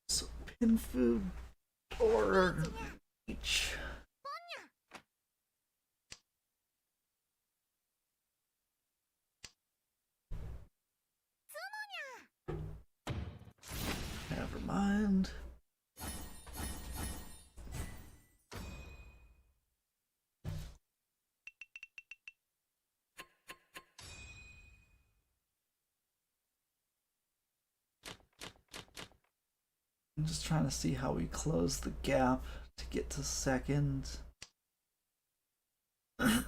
So Pinfu or each. Never mind. I'm just trying to see how we close the gap to get to second. I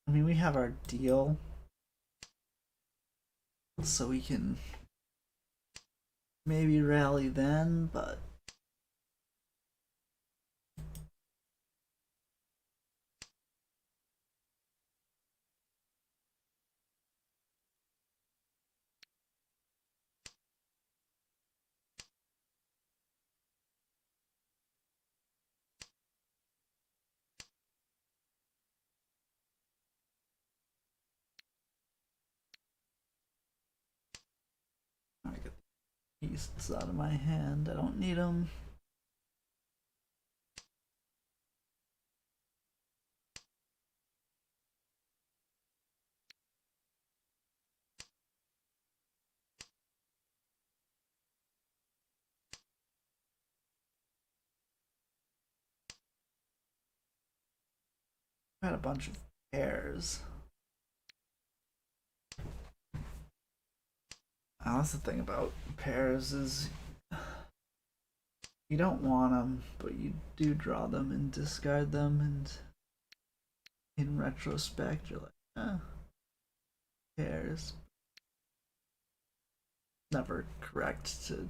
mean, we have our deal, so we can maybe rally then, but I get the beasts out of my hand. I don't need them. I had a bunch of pairs. That's the thing about pairs is you don't want them, but you do draw them and discard them, and in retrospect, you're like, pairs. Never correct to.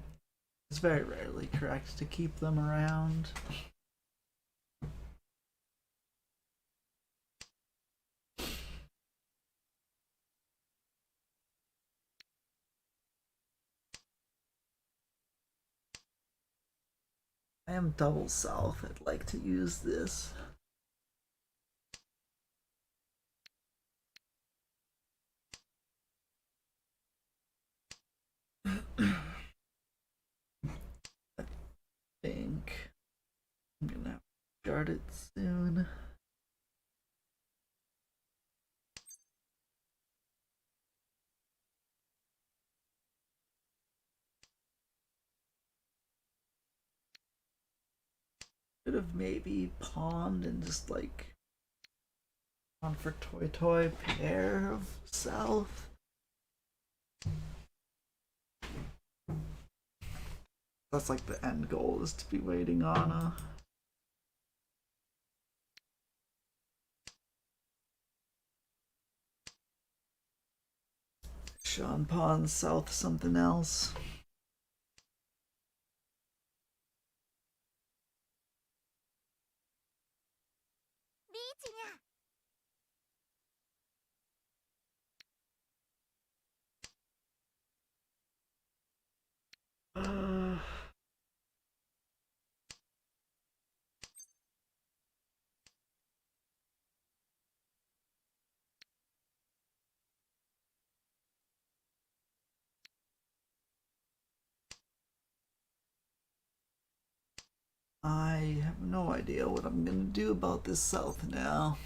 It's very rarely correct to keep them around. I am double south. I'd like to use this. I think I'm gonna have to start it soon. Could have maybe pawned and just like gone for toy pair of south. That's like the end goal, is to be waiting on a Sean Pawn south something else. I have no idea what I'm gonna do about this south now.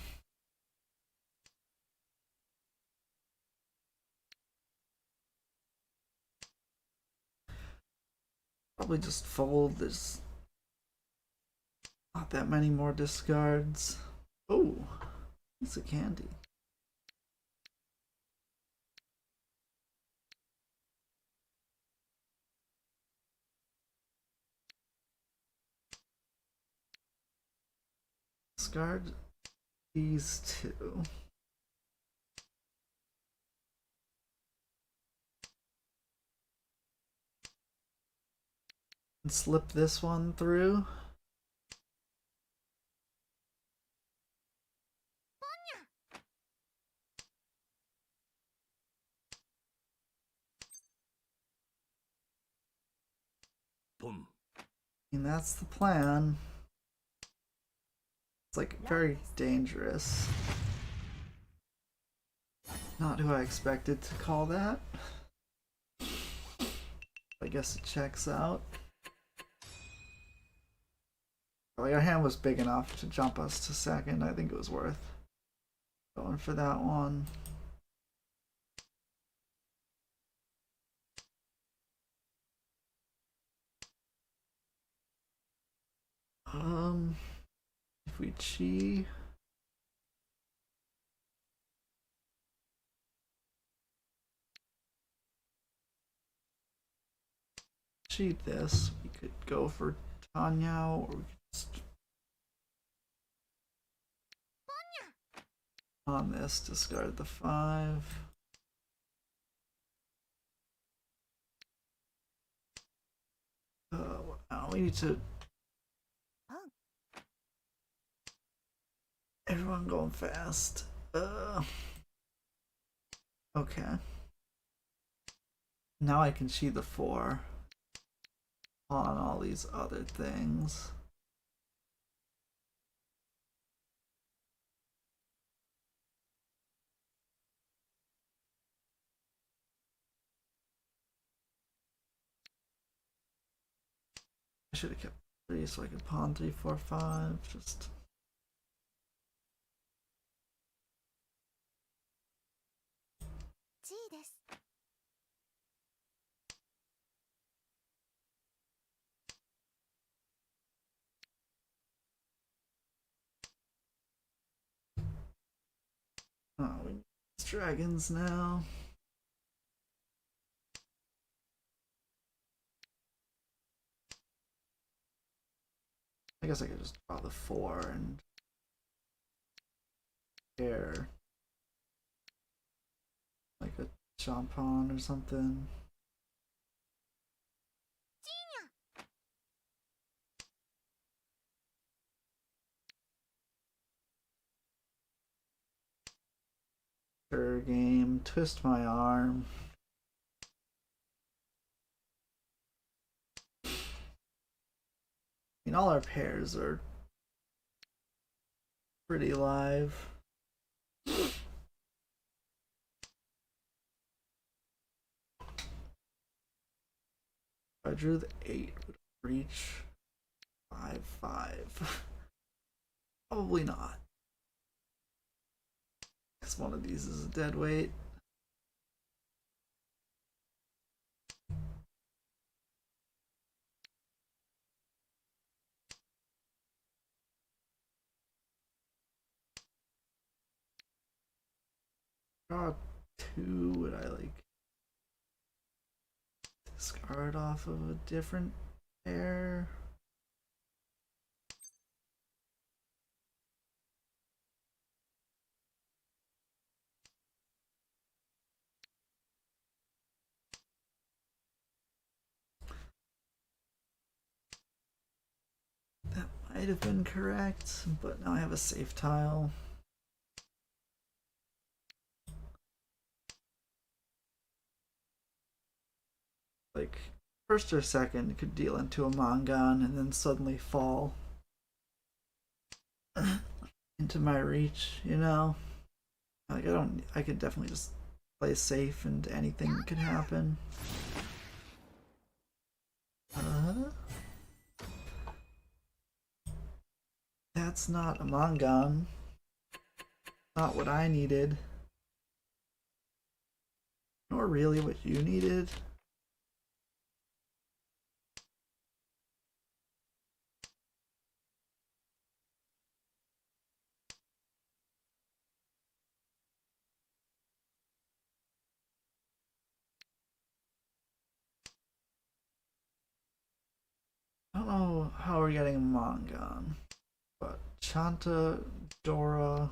Probably just fold. There's not that many more discards. Oh, it's a candy. Discard these two. And slip this one through. Pon. And that's the plan. It's like very dangerous. Not who I expected to call that. I guess it checks out. Like, our hand was big enough to jump us to second. I think it was worth going for that one. If we chi, cheat this, we could go for Tanya, or we could just on this discard the 5. Wow, we need to. Everyone going fast. Okay. Now I can see the 4 on all these other things. I should have kept 3 so I could pawn 3, 4, 5. Just. Oh, we need dragons now. I guess I could just draw the 4 and pair like a champagne or something. Third game, twist my arm. I mean, all our pairs are pretty live. If I drew the 8, would it reach 5-5? Probably not. Because one of these is a dead weight. Draw 2, would I like discard off of a different pair? That might have been correct, but now I have a safe tile. Like, first or second could deal into a Mongon and then suddenly fall into my reach, you know? Like, I could definitely just play safe and anything could happen. That's not a Mongon. Not what I needed. Nor really what you needed. I don't know how we're getting a Mongon, but Chanta, Dora,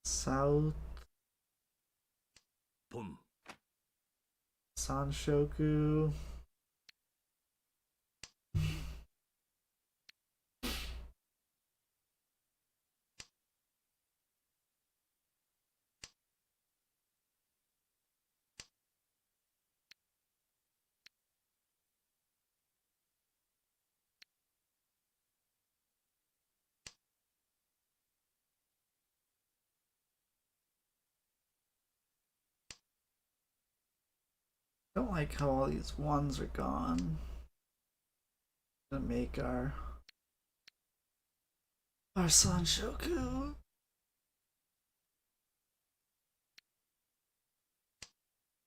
South, Pon. Sanshoku. I don't like how all these ones are gone. Gonna make our Sanshoku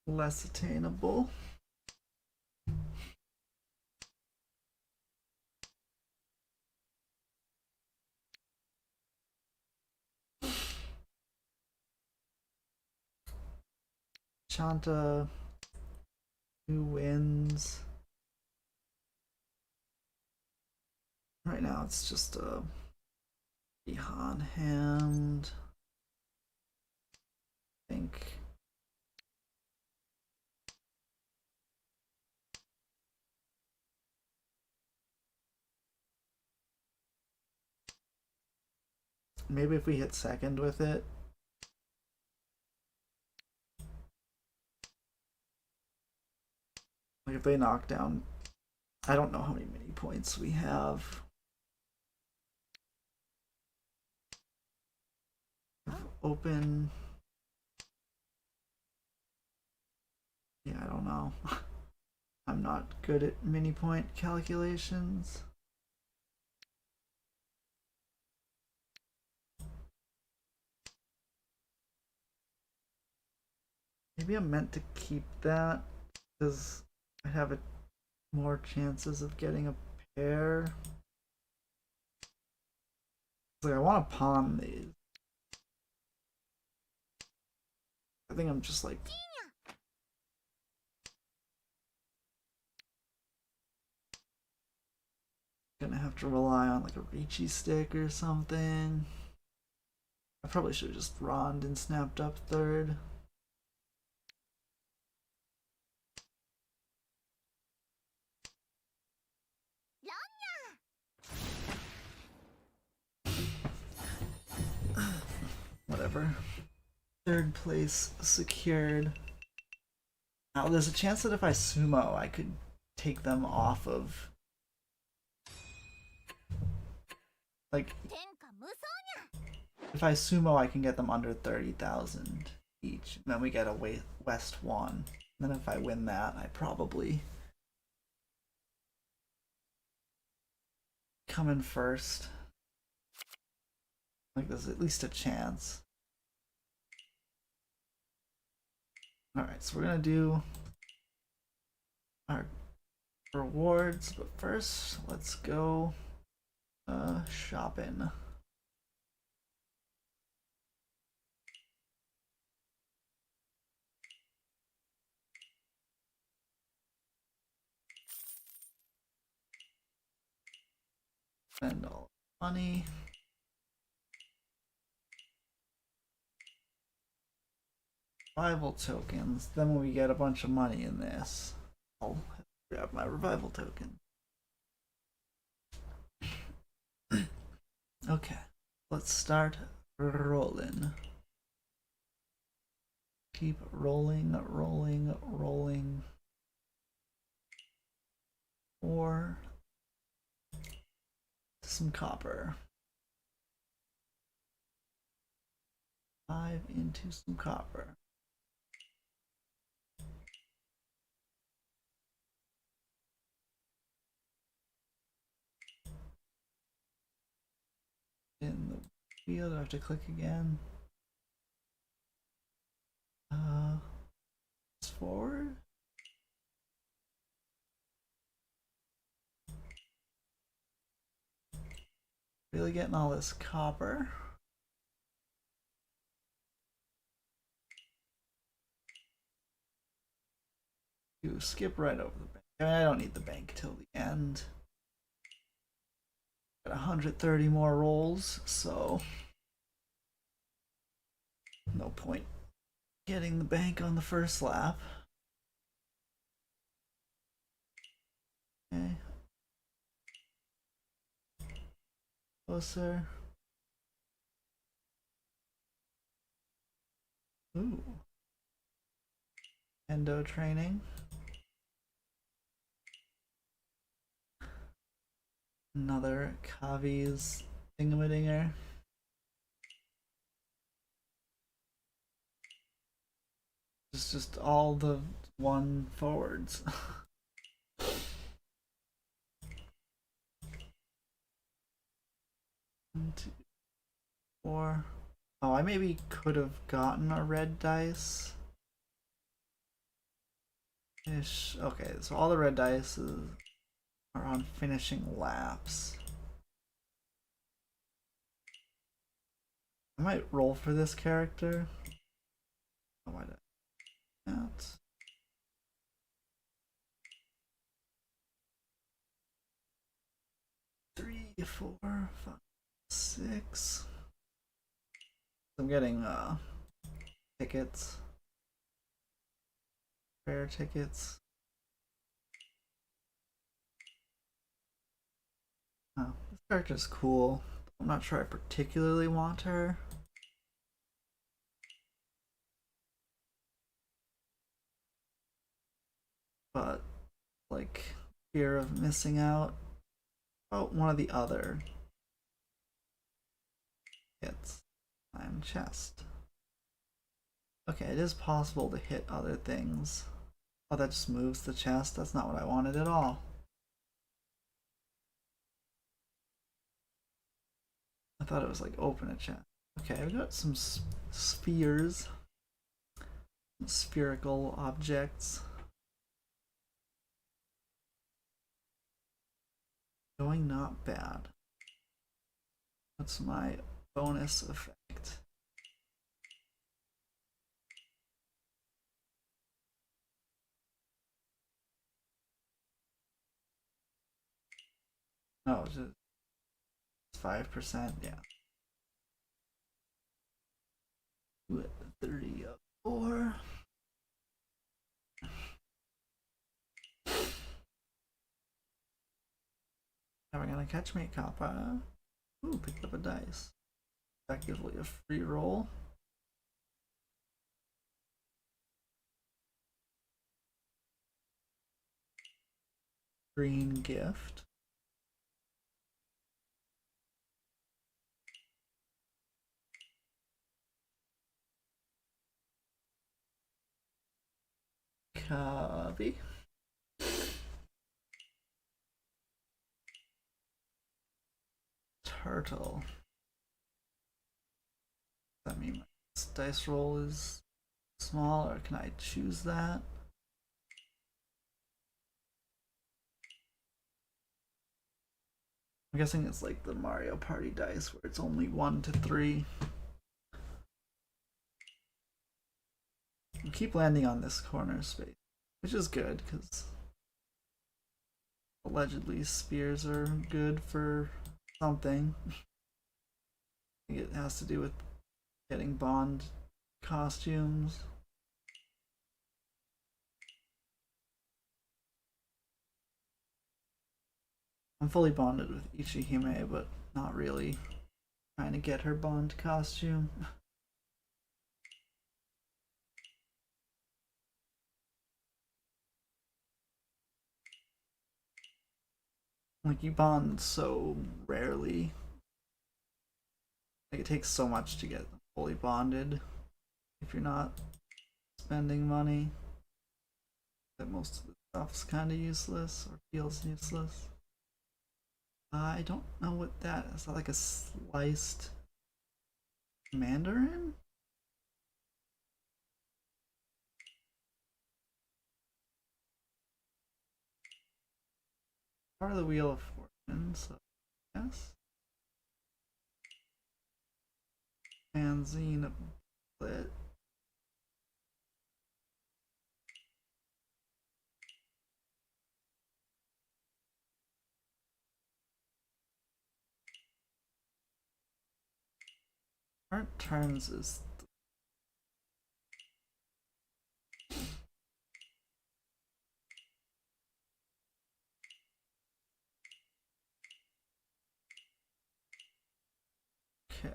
less attainable. Chanta, 2 wins. Right now it's just a Ihan hand. I think. Maybe if we hit second with it. Like if they knock down, I don't know how many mini points we have. Open. Yeah, I don't know. I'm not good at mini point calculations. Maybe I'm meant to keep that because I have more chances of getting a pair. Like I want to pawn these. I think I'm just like gonna have to rely on like a Ricci stick or something. I probably should have just ronned and snapped up third. Whatever. Third place secured. Now there's a chance that if I sumo I could take them off of, like, 天下無双や if I sumo, I can get them under 30,000 each. And then we get a West one. And then if I win that, I probably come in first. Like, there's at least a chance. Alright, so we're gonna do our rewards, but first, let's go shopping. Spend all the money. Revival tokens. Then when we get a bunch of money in this, I'll grab my revival token. Okay, let's start rolling. Keep rolling, rolling, rolling. 4. Some copper. 5 into some copper. In the field, I have to click again. Forward. Really getting all this copper. You skip right over the bank. I mean, I don't need the bank till the end. Got 130 more rolls, so no point getting the bank on the first lap. Okay. Closer. Ooh. Endo training. Another Kavi's thingamadinger. It's just all the one forwards. 1, 2, 4. Oh, I maybe could have gotten a red dice. Ish. Okay, so all the red dice are on finishing laps. I might roll for this character. Oh, why did that? 3, 4, 5, 6. I'm getting tickets. Rare tickets. Oh, this character's cool. I'm not sure I particularly want her. But, like, fear of missing out. Oh, one of the other hits. Time chest. Okay, it is possible to hit other things. Oh, that just moves the chest? That's not what I wanted at all. I thought it was like open a chest. Okay, I've got some spheres. Some spherical objects. Going not bad. What's my bonus effect? Oh, just 5%, yeah. 34. Are we gonna catch me, Kappa? Ooh, picked up a dice. Effectively a free roll. green gift. Copy. Turtle. Does that mean my dice roll is small, or can I choose that? I'm guessing it's like the Mario Party dice where it's only 1 to 3. I keep landing on this corner space, which is good because allegedly spears are good for something. I think it has to do with getting Bond costumes. I'm fully bonded with Ichihime, but not really trying to get her Bond costume. Like, you bond so rarely. Like, it takes so much to get fully bonded if you're not spending money. That most of the stuff's kind of useless or feels useless. I don't know what that is. Is that like a sliced mandarin? Part of the Wheel of Fortune, so yes. Fanzine booklet. Current terms is okay.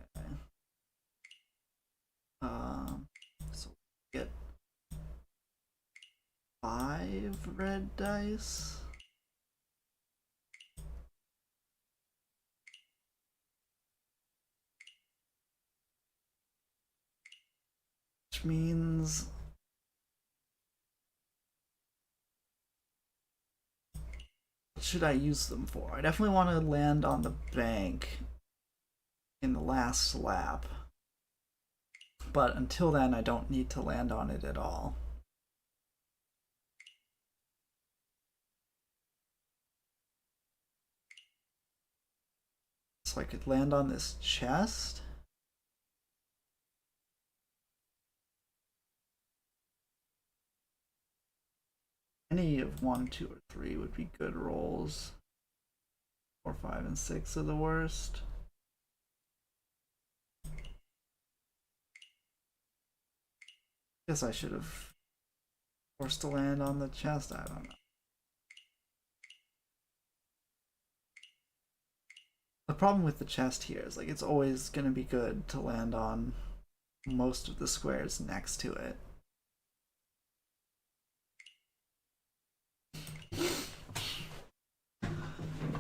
So get 5 red dice. Which means what should I use them for? I definitely want to land on the bank in the last lap. But until then, I don't need to land on it at all. So I could land on this chest. Any of 1, 2, or 3 would be good rolls. 4, 5, and 6 are the worst. Guess I should have forced to land on the chest. I don't know. The problem with the chest here is like it's always going to be good to land on most of the squares next to it.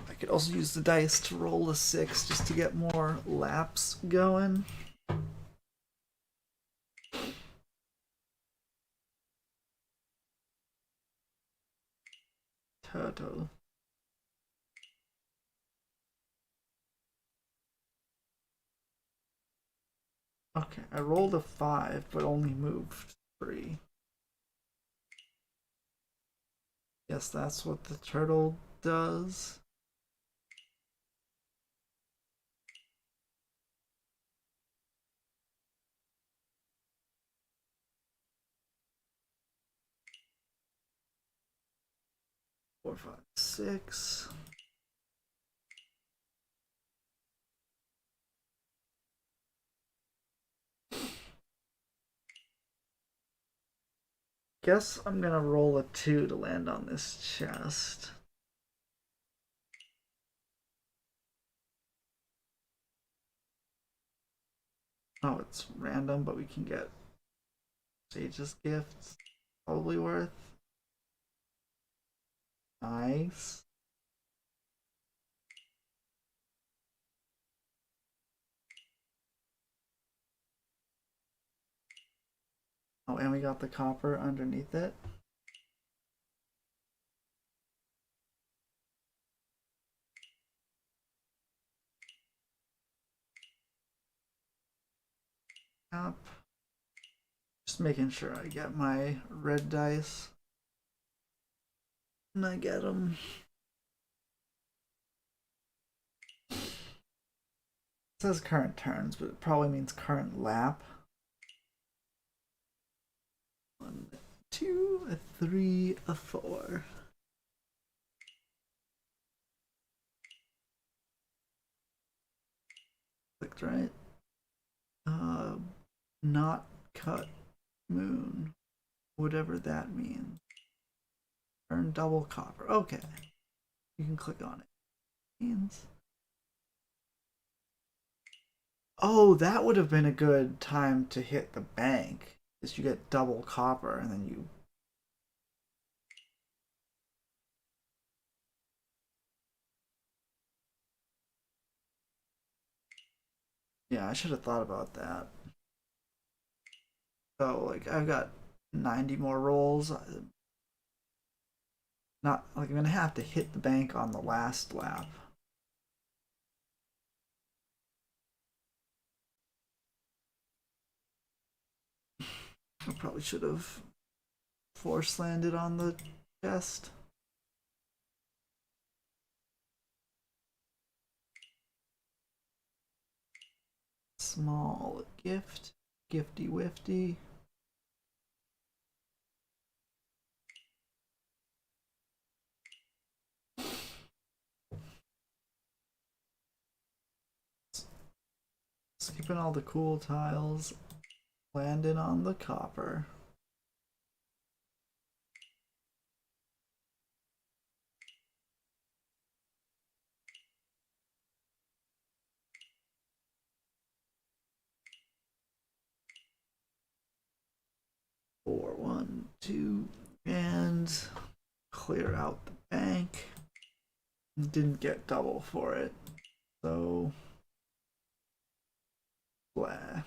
I could also use the dice to roll a 6 just to get more laps going. Turtle. Okay, I rolled a 5, but only moved 3. Guess that's what the turtle does. Four, 5, 6. Guess I'm gonna roll a 2 to land on this chest. Oh, it's random, but we can get Sage's gifts. Probably worth. Nice. Oh, and we got the copper underneath it. Up. Just making sure I get my red dice. And I get them. It says current turns, but it probably means current lap. 1, 2, a 3, a 4. Clicked right. Not cut moon. Whatever that means. Earn double copper. Okay. You can click on it. Means. Oh, that would have been a good time to hit the bank. Is you get double copper and then you. Yeah, I should have thought about that. So, like, I've got 90 more rolls. Not like I'm gonna have to hit the bank on the last lap. I probably should have force landed on the chest. Small gift. Gifty wifty. Skipping all the cool tiles. Landing on the copper. Four, 1, 2, and clear out the bank. Didn't get double for it, so blah.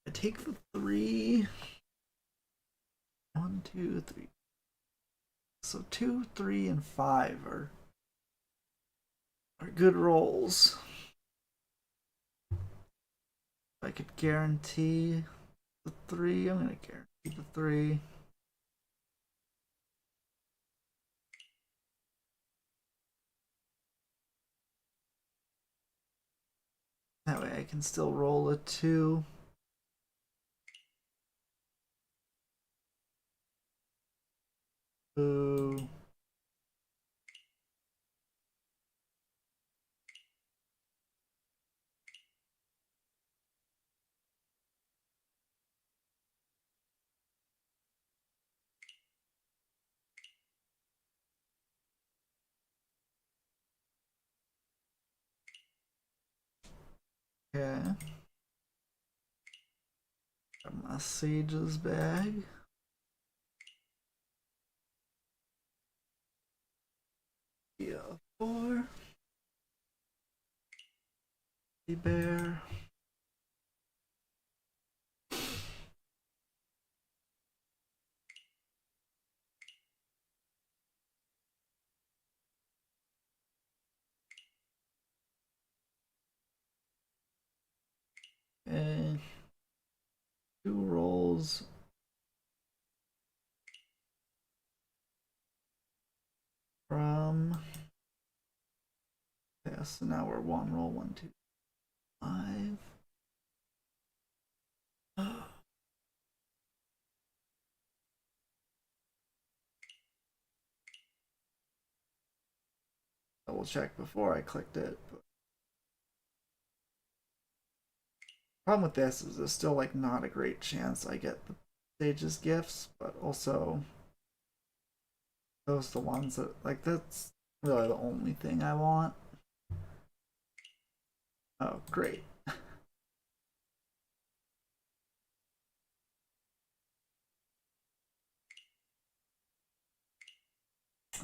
I take the 3. 1, 2, 3. So 2, 3, and 5 are good rolls. If I could guarantee the 3, I'm gonna guarantee the 3. That way I can still roll a 2. Boo. Okay. Got my sage's bag. Yeah, 4. Bear. Okay. 2 rolls. From. Yeah, so now we're 1 roll, 1, 2, 5. Double check before I clicked it. But problem with this is there's still like not a great chance I get the sage's gifts, but also those are the ones that like that's really the only thing I want. Oh, great.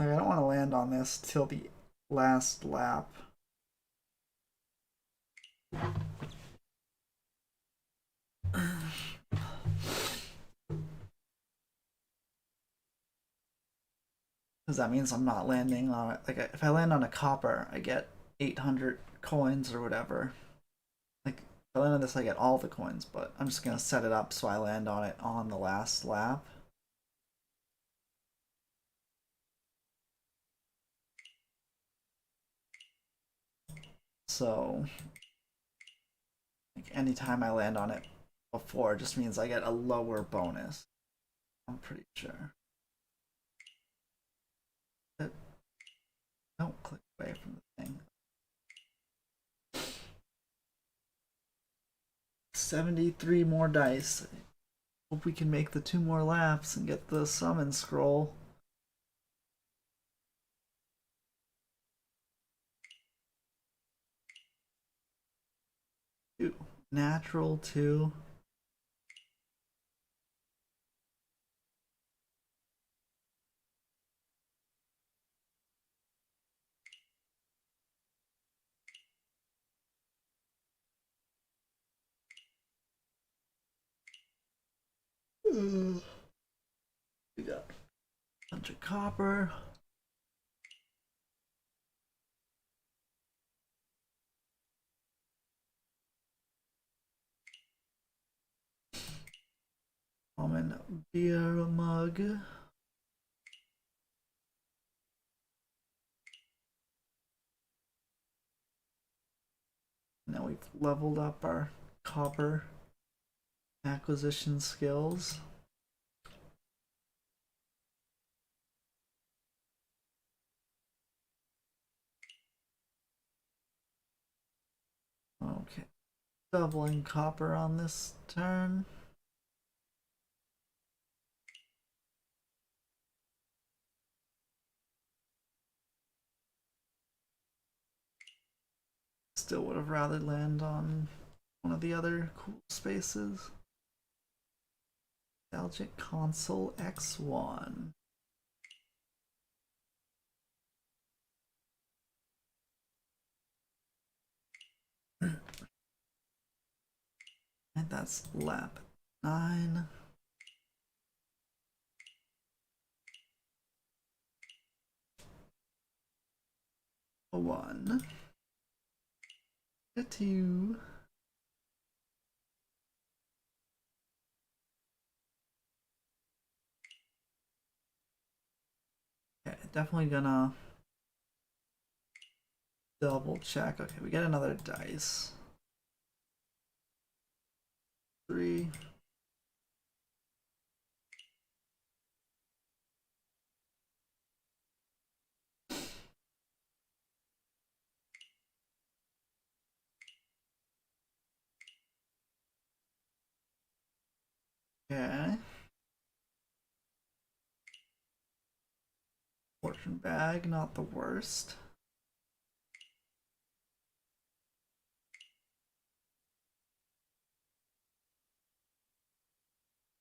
I don't want to land on this till the last lap. Because that means I'm not landing on it. Like, if I land on a copper, I get 800 coins or whatever. Like, if I land on this, I get all the coins, but I'm just going to set it up so I land on it on the last lap. So, like, anytime I land on it before just means I get a lower bonus. I'm pretty sure. Don't click away from the thing. 73 more dice. Hope we can make the 2 more laps and get the summon scroll. Two. Natural 2. We got a bunch of copper. Common beer mug. Now we've leveled up our copper acquisition skills. Okay, doubling copper on this turn. Still would have rather land on one of the other cool spaces. Nostalgic Console X1. And that's lap 9. A 1. A 2. Okay, definitely gonna double check. Okay, we get another dice. 3. Okay. Fortune bag, not the worst.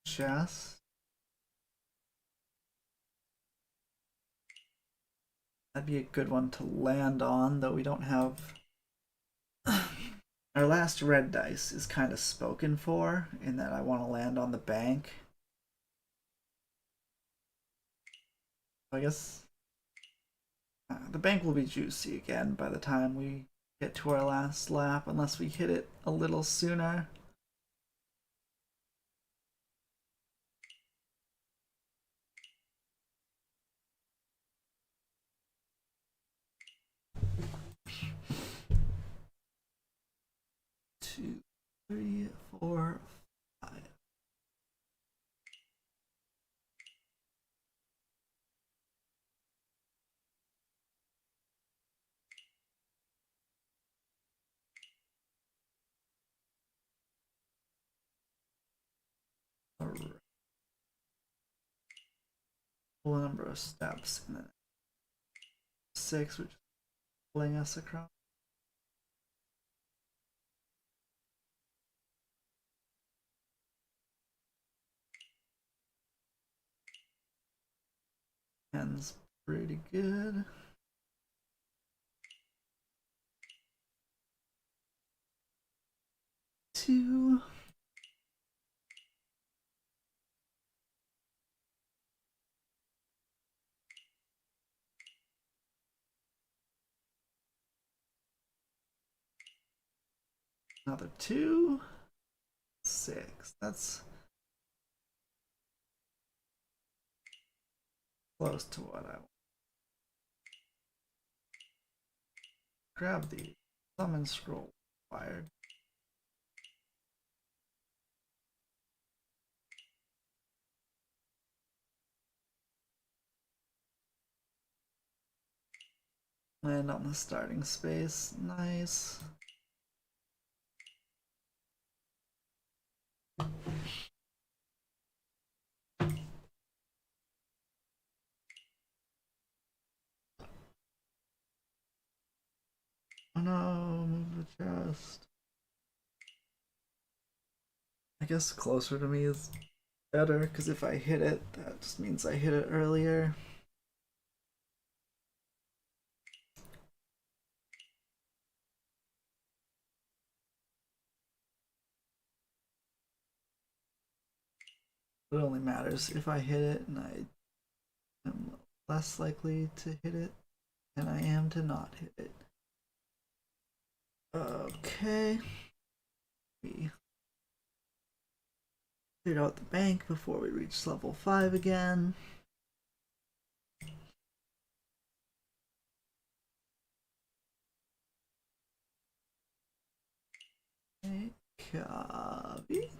Chest. That'd be a good one to land on, though we don't have. Our last red dice is kind of spoken for, in that I want to land on the bank. I guess the bank will be juicy again by the time we get to our last lap, unless we hit it a little sooner. Two, 3, 4, 5. All right. Full number of steps, and then 6, which is pulling us across. Ends pretty good. Two. Another 2. 6. That's close to what I want. Grab the summon scroll fired. Land on the starting space. Nice. Oh no, move the chest. I guess closer to me is better, because if I hit it, that just means I hit it earlier. It only matters if I hit it, and I am less likely to hit it than I am to not hit it. Okay. We cleared out the bank before we reach level 5 again. Okay, copy.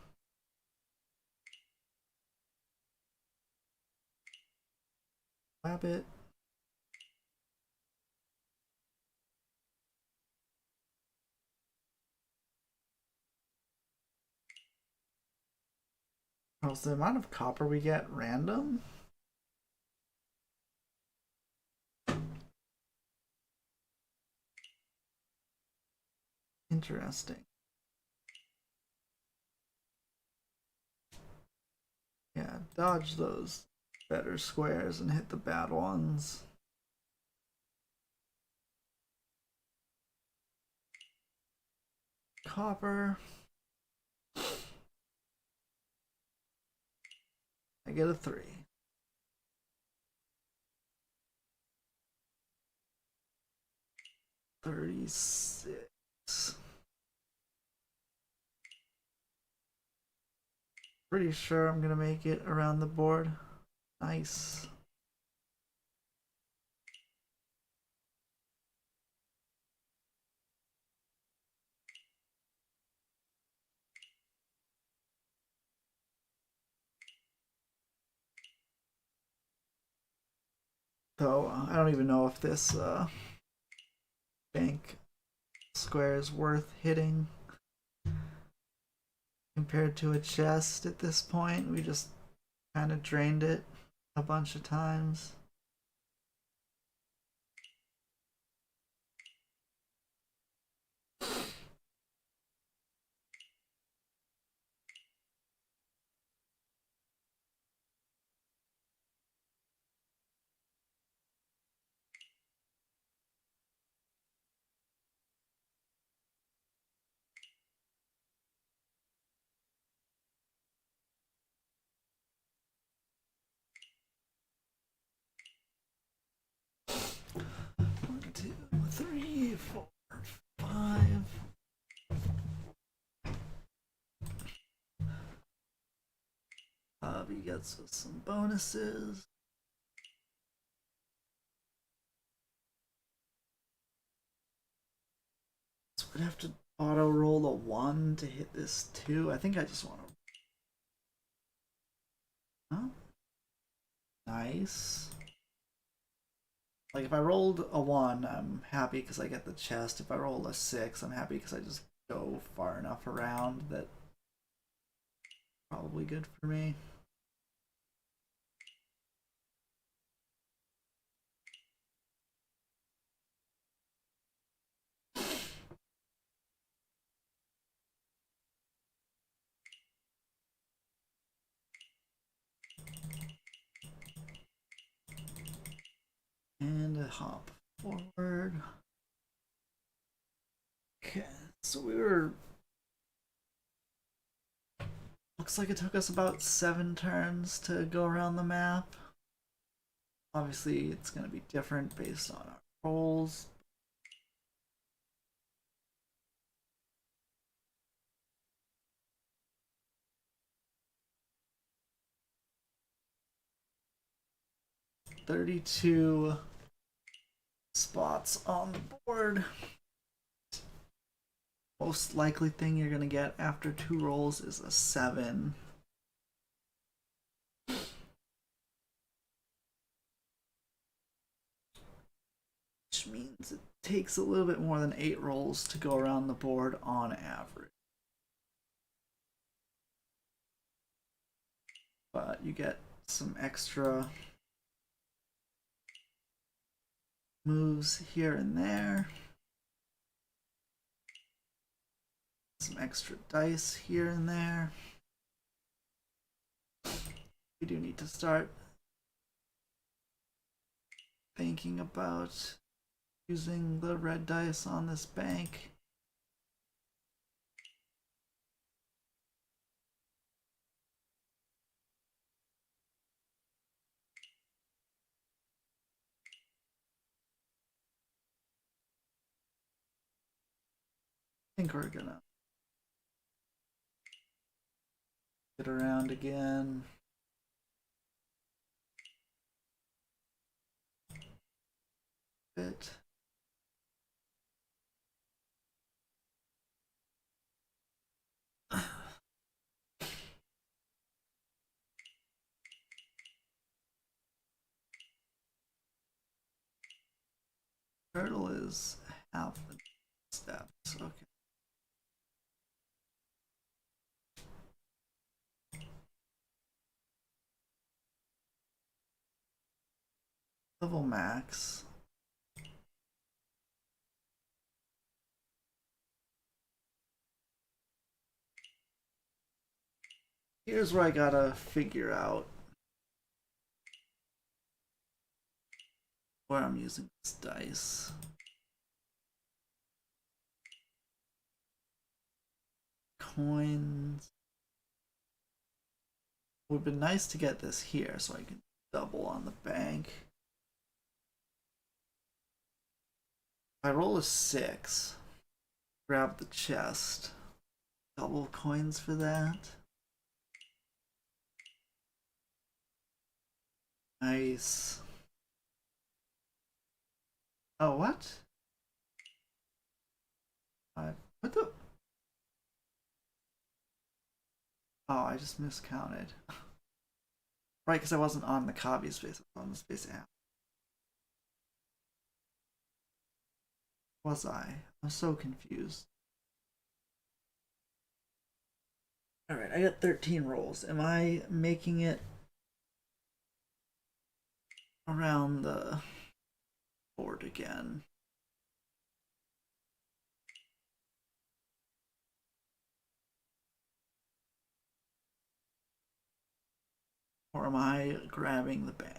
Rabbit. Oh, is the amount of copper we get random? Interesting. Yeah, dodge those better squares and hit the bad ones. Copper. I get a 3. $36. Pretty sure I'm gonna make it around the board. Nice. So I don't even know if this bank square is worth hitting compared to a chest at this point. We just kind of drained it a bunch of times. One, two, three, 4, 5. He gets us some bonuses. So we'd have to auto roll a 1 to hit this 2. I think I just want to. Oh, nice. Like if I rolled a 1, I'm happy because I get the chest. If I roll a 6, I'm happy because I just go far enough around that probably good for me. to hop forward. Okay, so we were. Looks like it took us about 7 turns to go around the map. Obviously, it's going to be different based on our rolls. $32 spots on the board. Most likely thing you're going to get after 2 rolls is a 7. Which means it takes a little bit more than 8 rolls to go around the board on average. But you get some extra moves here and there. Some extra dice here and there. We do need to start thinking about using the red dice on this bank. I think we're gonna get around again. Bit. Turtle is half the steps. Okay. Level max. Here's where I gotta figure out where I'm using this dice. Coins. It would be nice to get this here so I can double on the bank. If I roll a 6, grab the chest, double coins for that. Nice. Oh, what? What the? Oh, I just miscounted. Right, because I wasn't on the copy space, I was on the space app. Was I? I'm so confused. Alright, I got 13 rolls. Am I making it around the board again? Or am I grabbing the bank?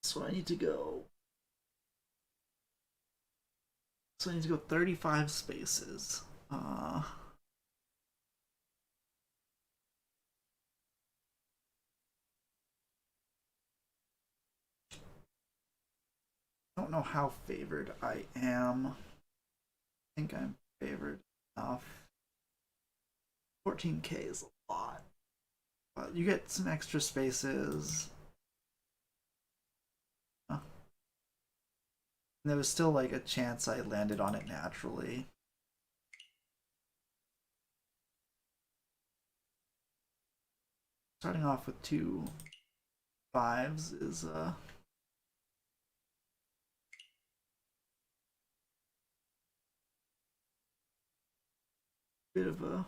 So I need to go. So I need to go 35 spaces. I don't know how favored I am. I think I'm favored enough. 14k is a lot. But you get some extra spaces. There was still like a chance I landed on it naturally. Starting off with 2 5s is bit of a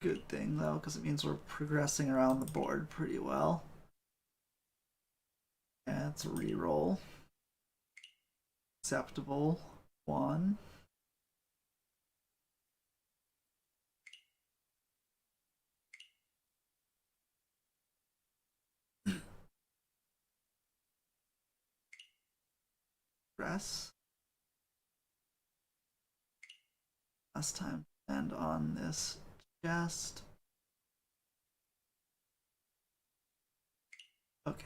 good thing though, because it means we're progressing around the board pretty well. Yeah, it's a reroll. Acceptable. 1. progress. Last time and on this chest. Okay.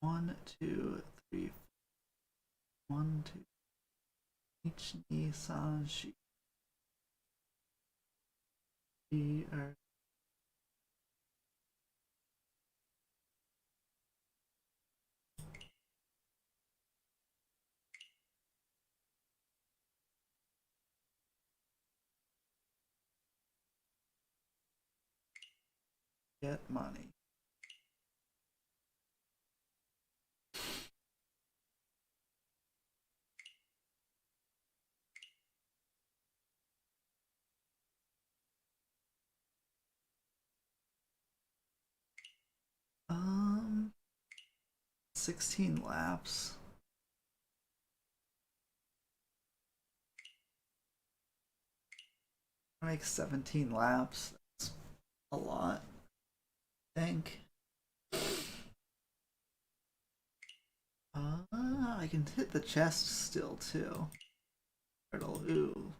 1, 2, 3, 4. 1, 2. Each knee san shi. Get money. Um, 16 laps. I make 17 laps. That's a lot, I think. I can hit the chest still too. Ooh.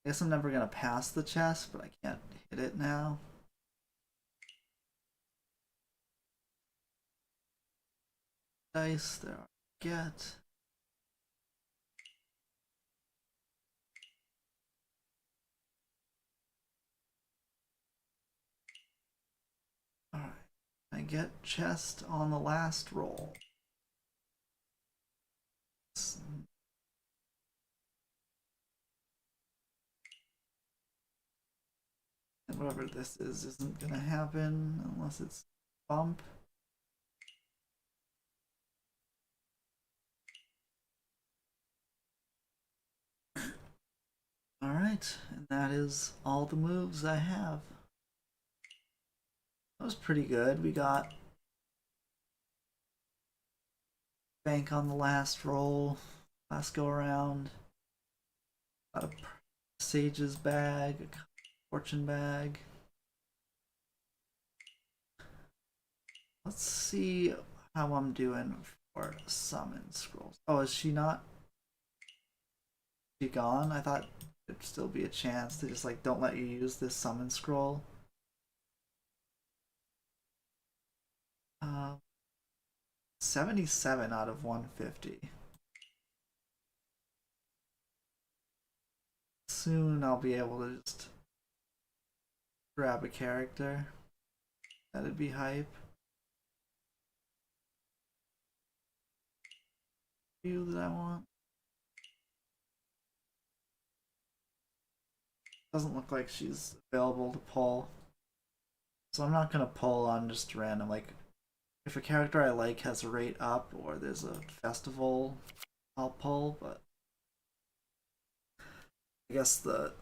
I guess I'm never gonna pass the chest, but I can't hit it now. Dice, there are get. Alright. I get chest on the last roll. And whatever this is isn't gonna happen unless it's bump. Alright, and that is all the moves I have. That was pretty good. We got bank on the last roll, last go around. Got a sage's bag, a fortune bag. Let's see how I'm doing for summon scrolls. Oh, is she not? She gone? I thought there'd still be a chance. They just like don't let you use this summon scroll. 77 out of 150. Soon I'll be able to just grab a character. That'd be hype. Few that I want. Doesn't look like she's available to pull. So I'm not gonna pull on just random, like, if a character I like has a rate up or there's a festival, I'll pull, but I guess the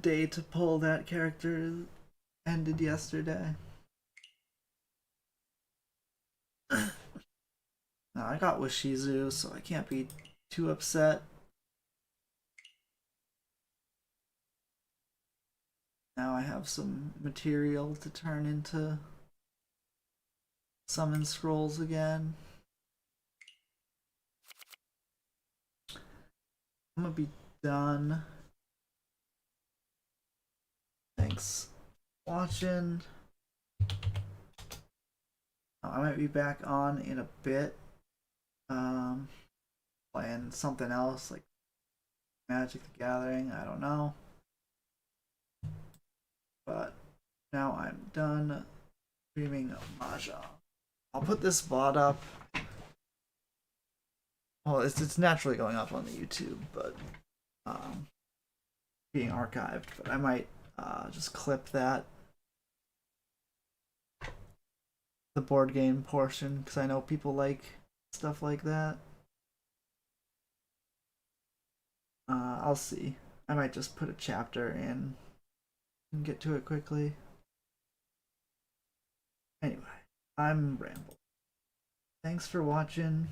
day to pull that character ended yesterday. Now I got Washizu, so I can't be too upset. Now I have some material to turn into summon scrolls again. I'm gonna be done. Thanks for watching. I might be back on in a bit. Playing something else like Magic the Gathering, I don't know. But now I'm done streaming Mahjong. I'll put this VOD up. Well, it's naturally going up on the YouTube, but being archived. But I might just clip that, the board game portion, because I know people like stuff like that. I'll see. I might just put a chapter in and get to it quickly. Anyway, I'm rambling. Thanks for watching.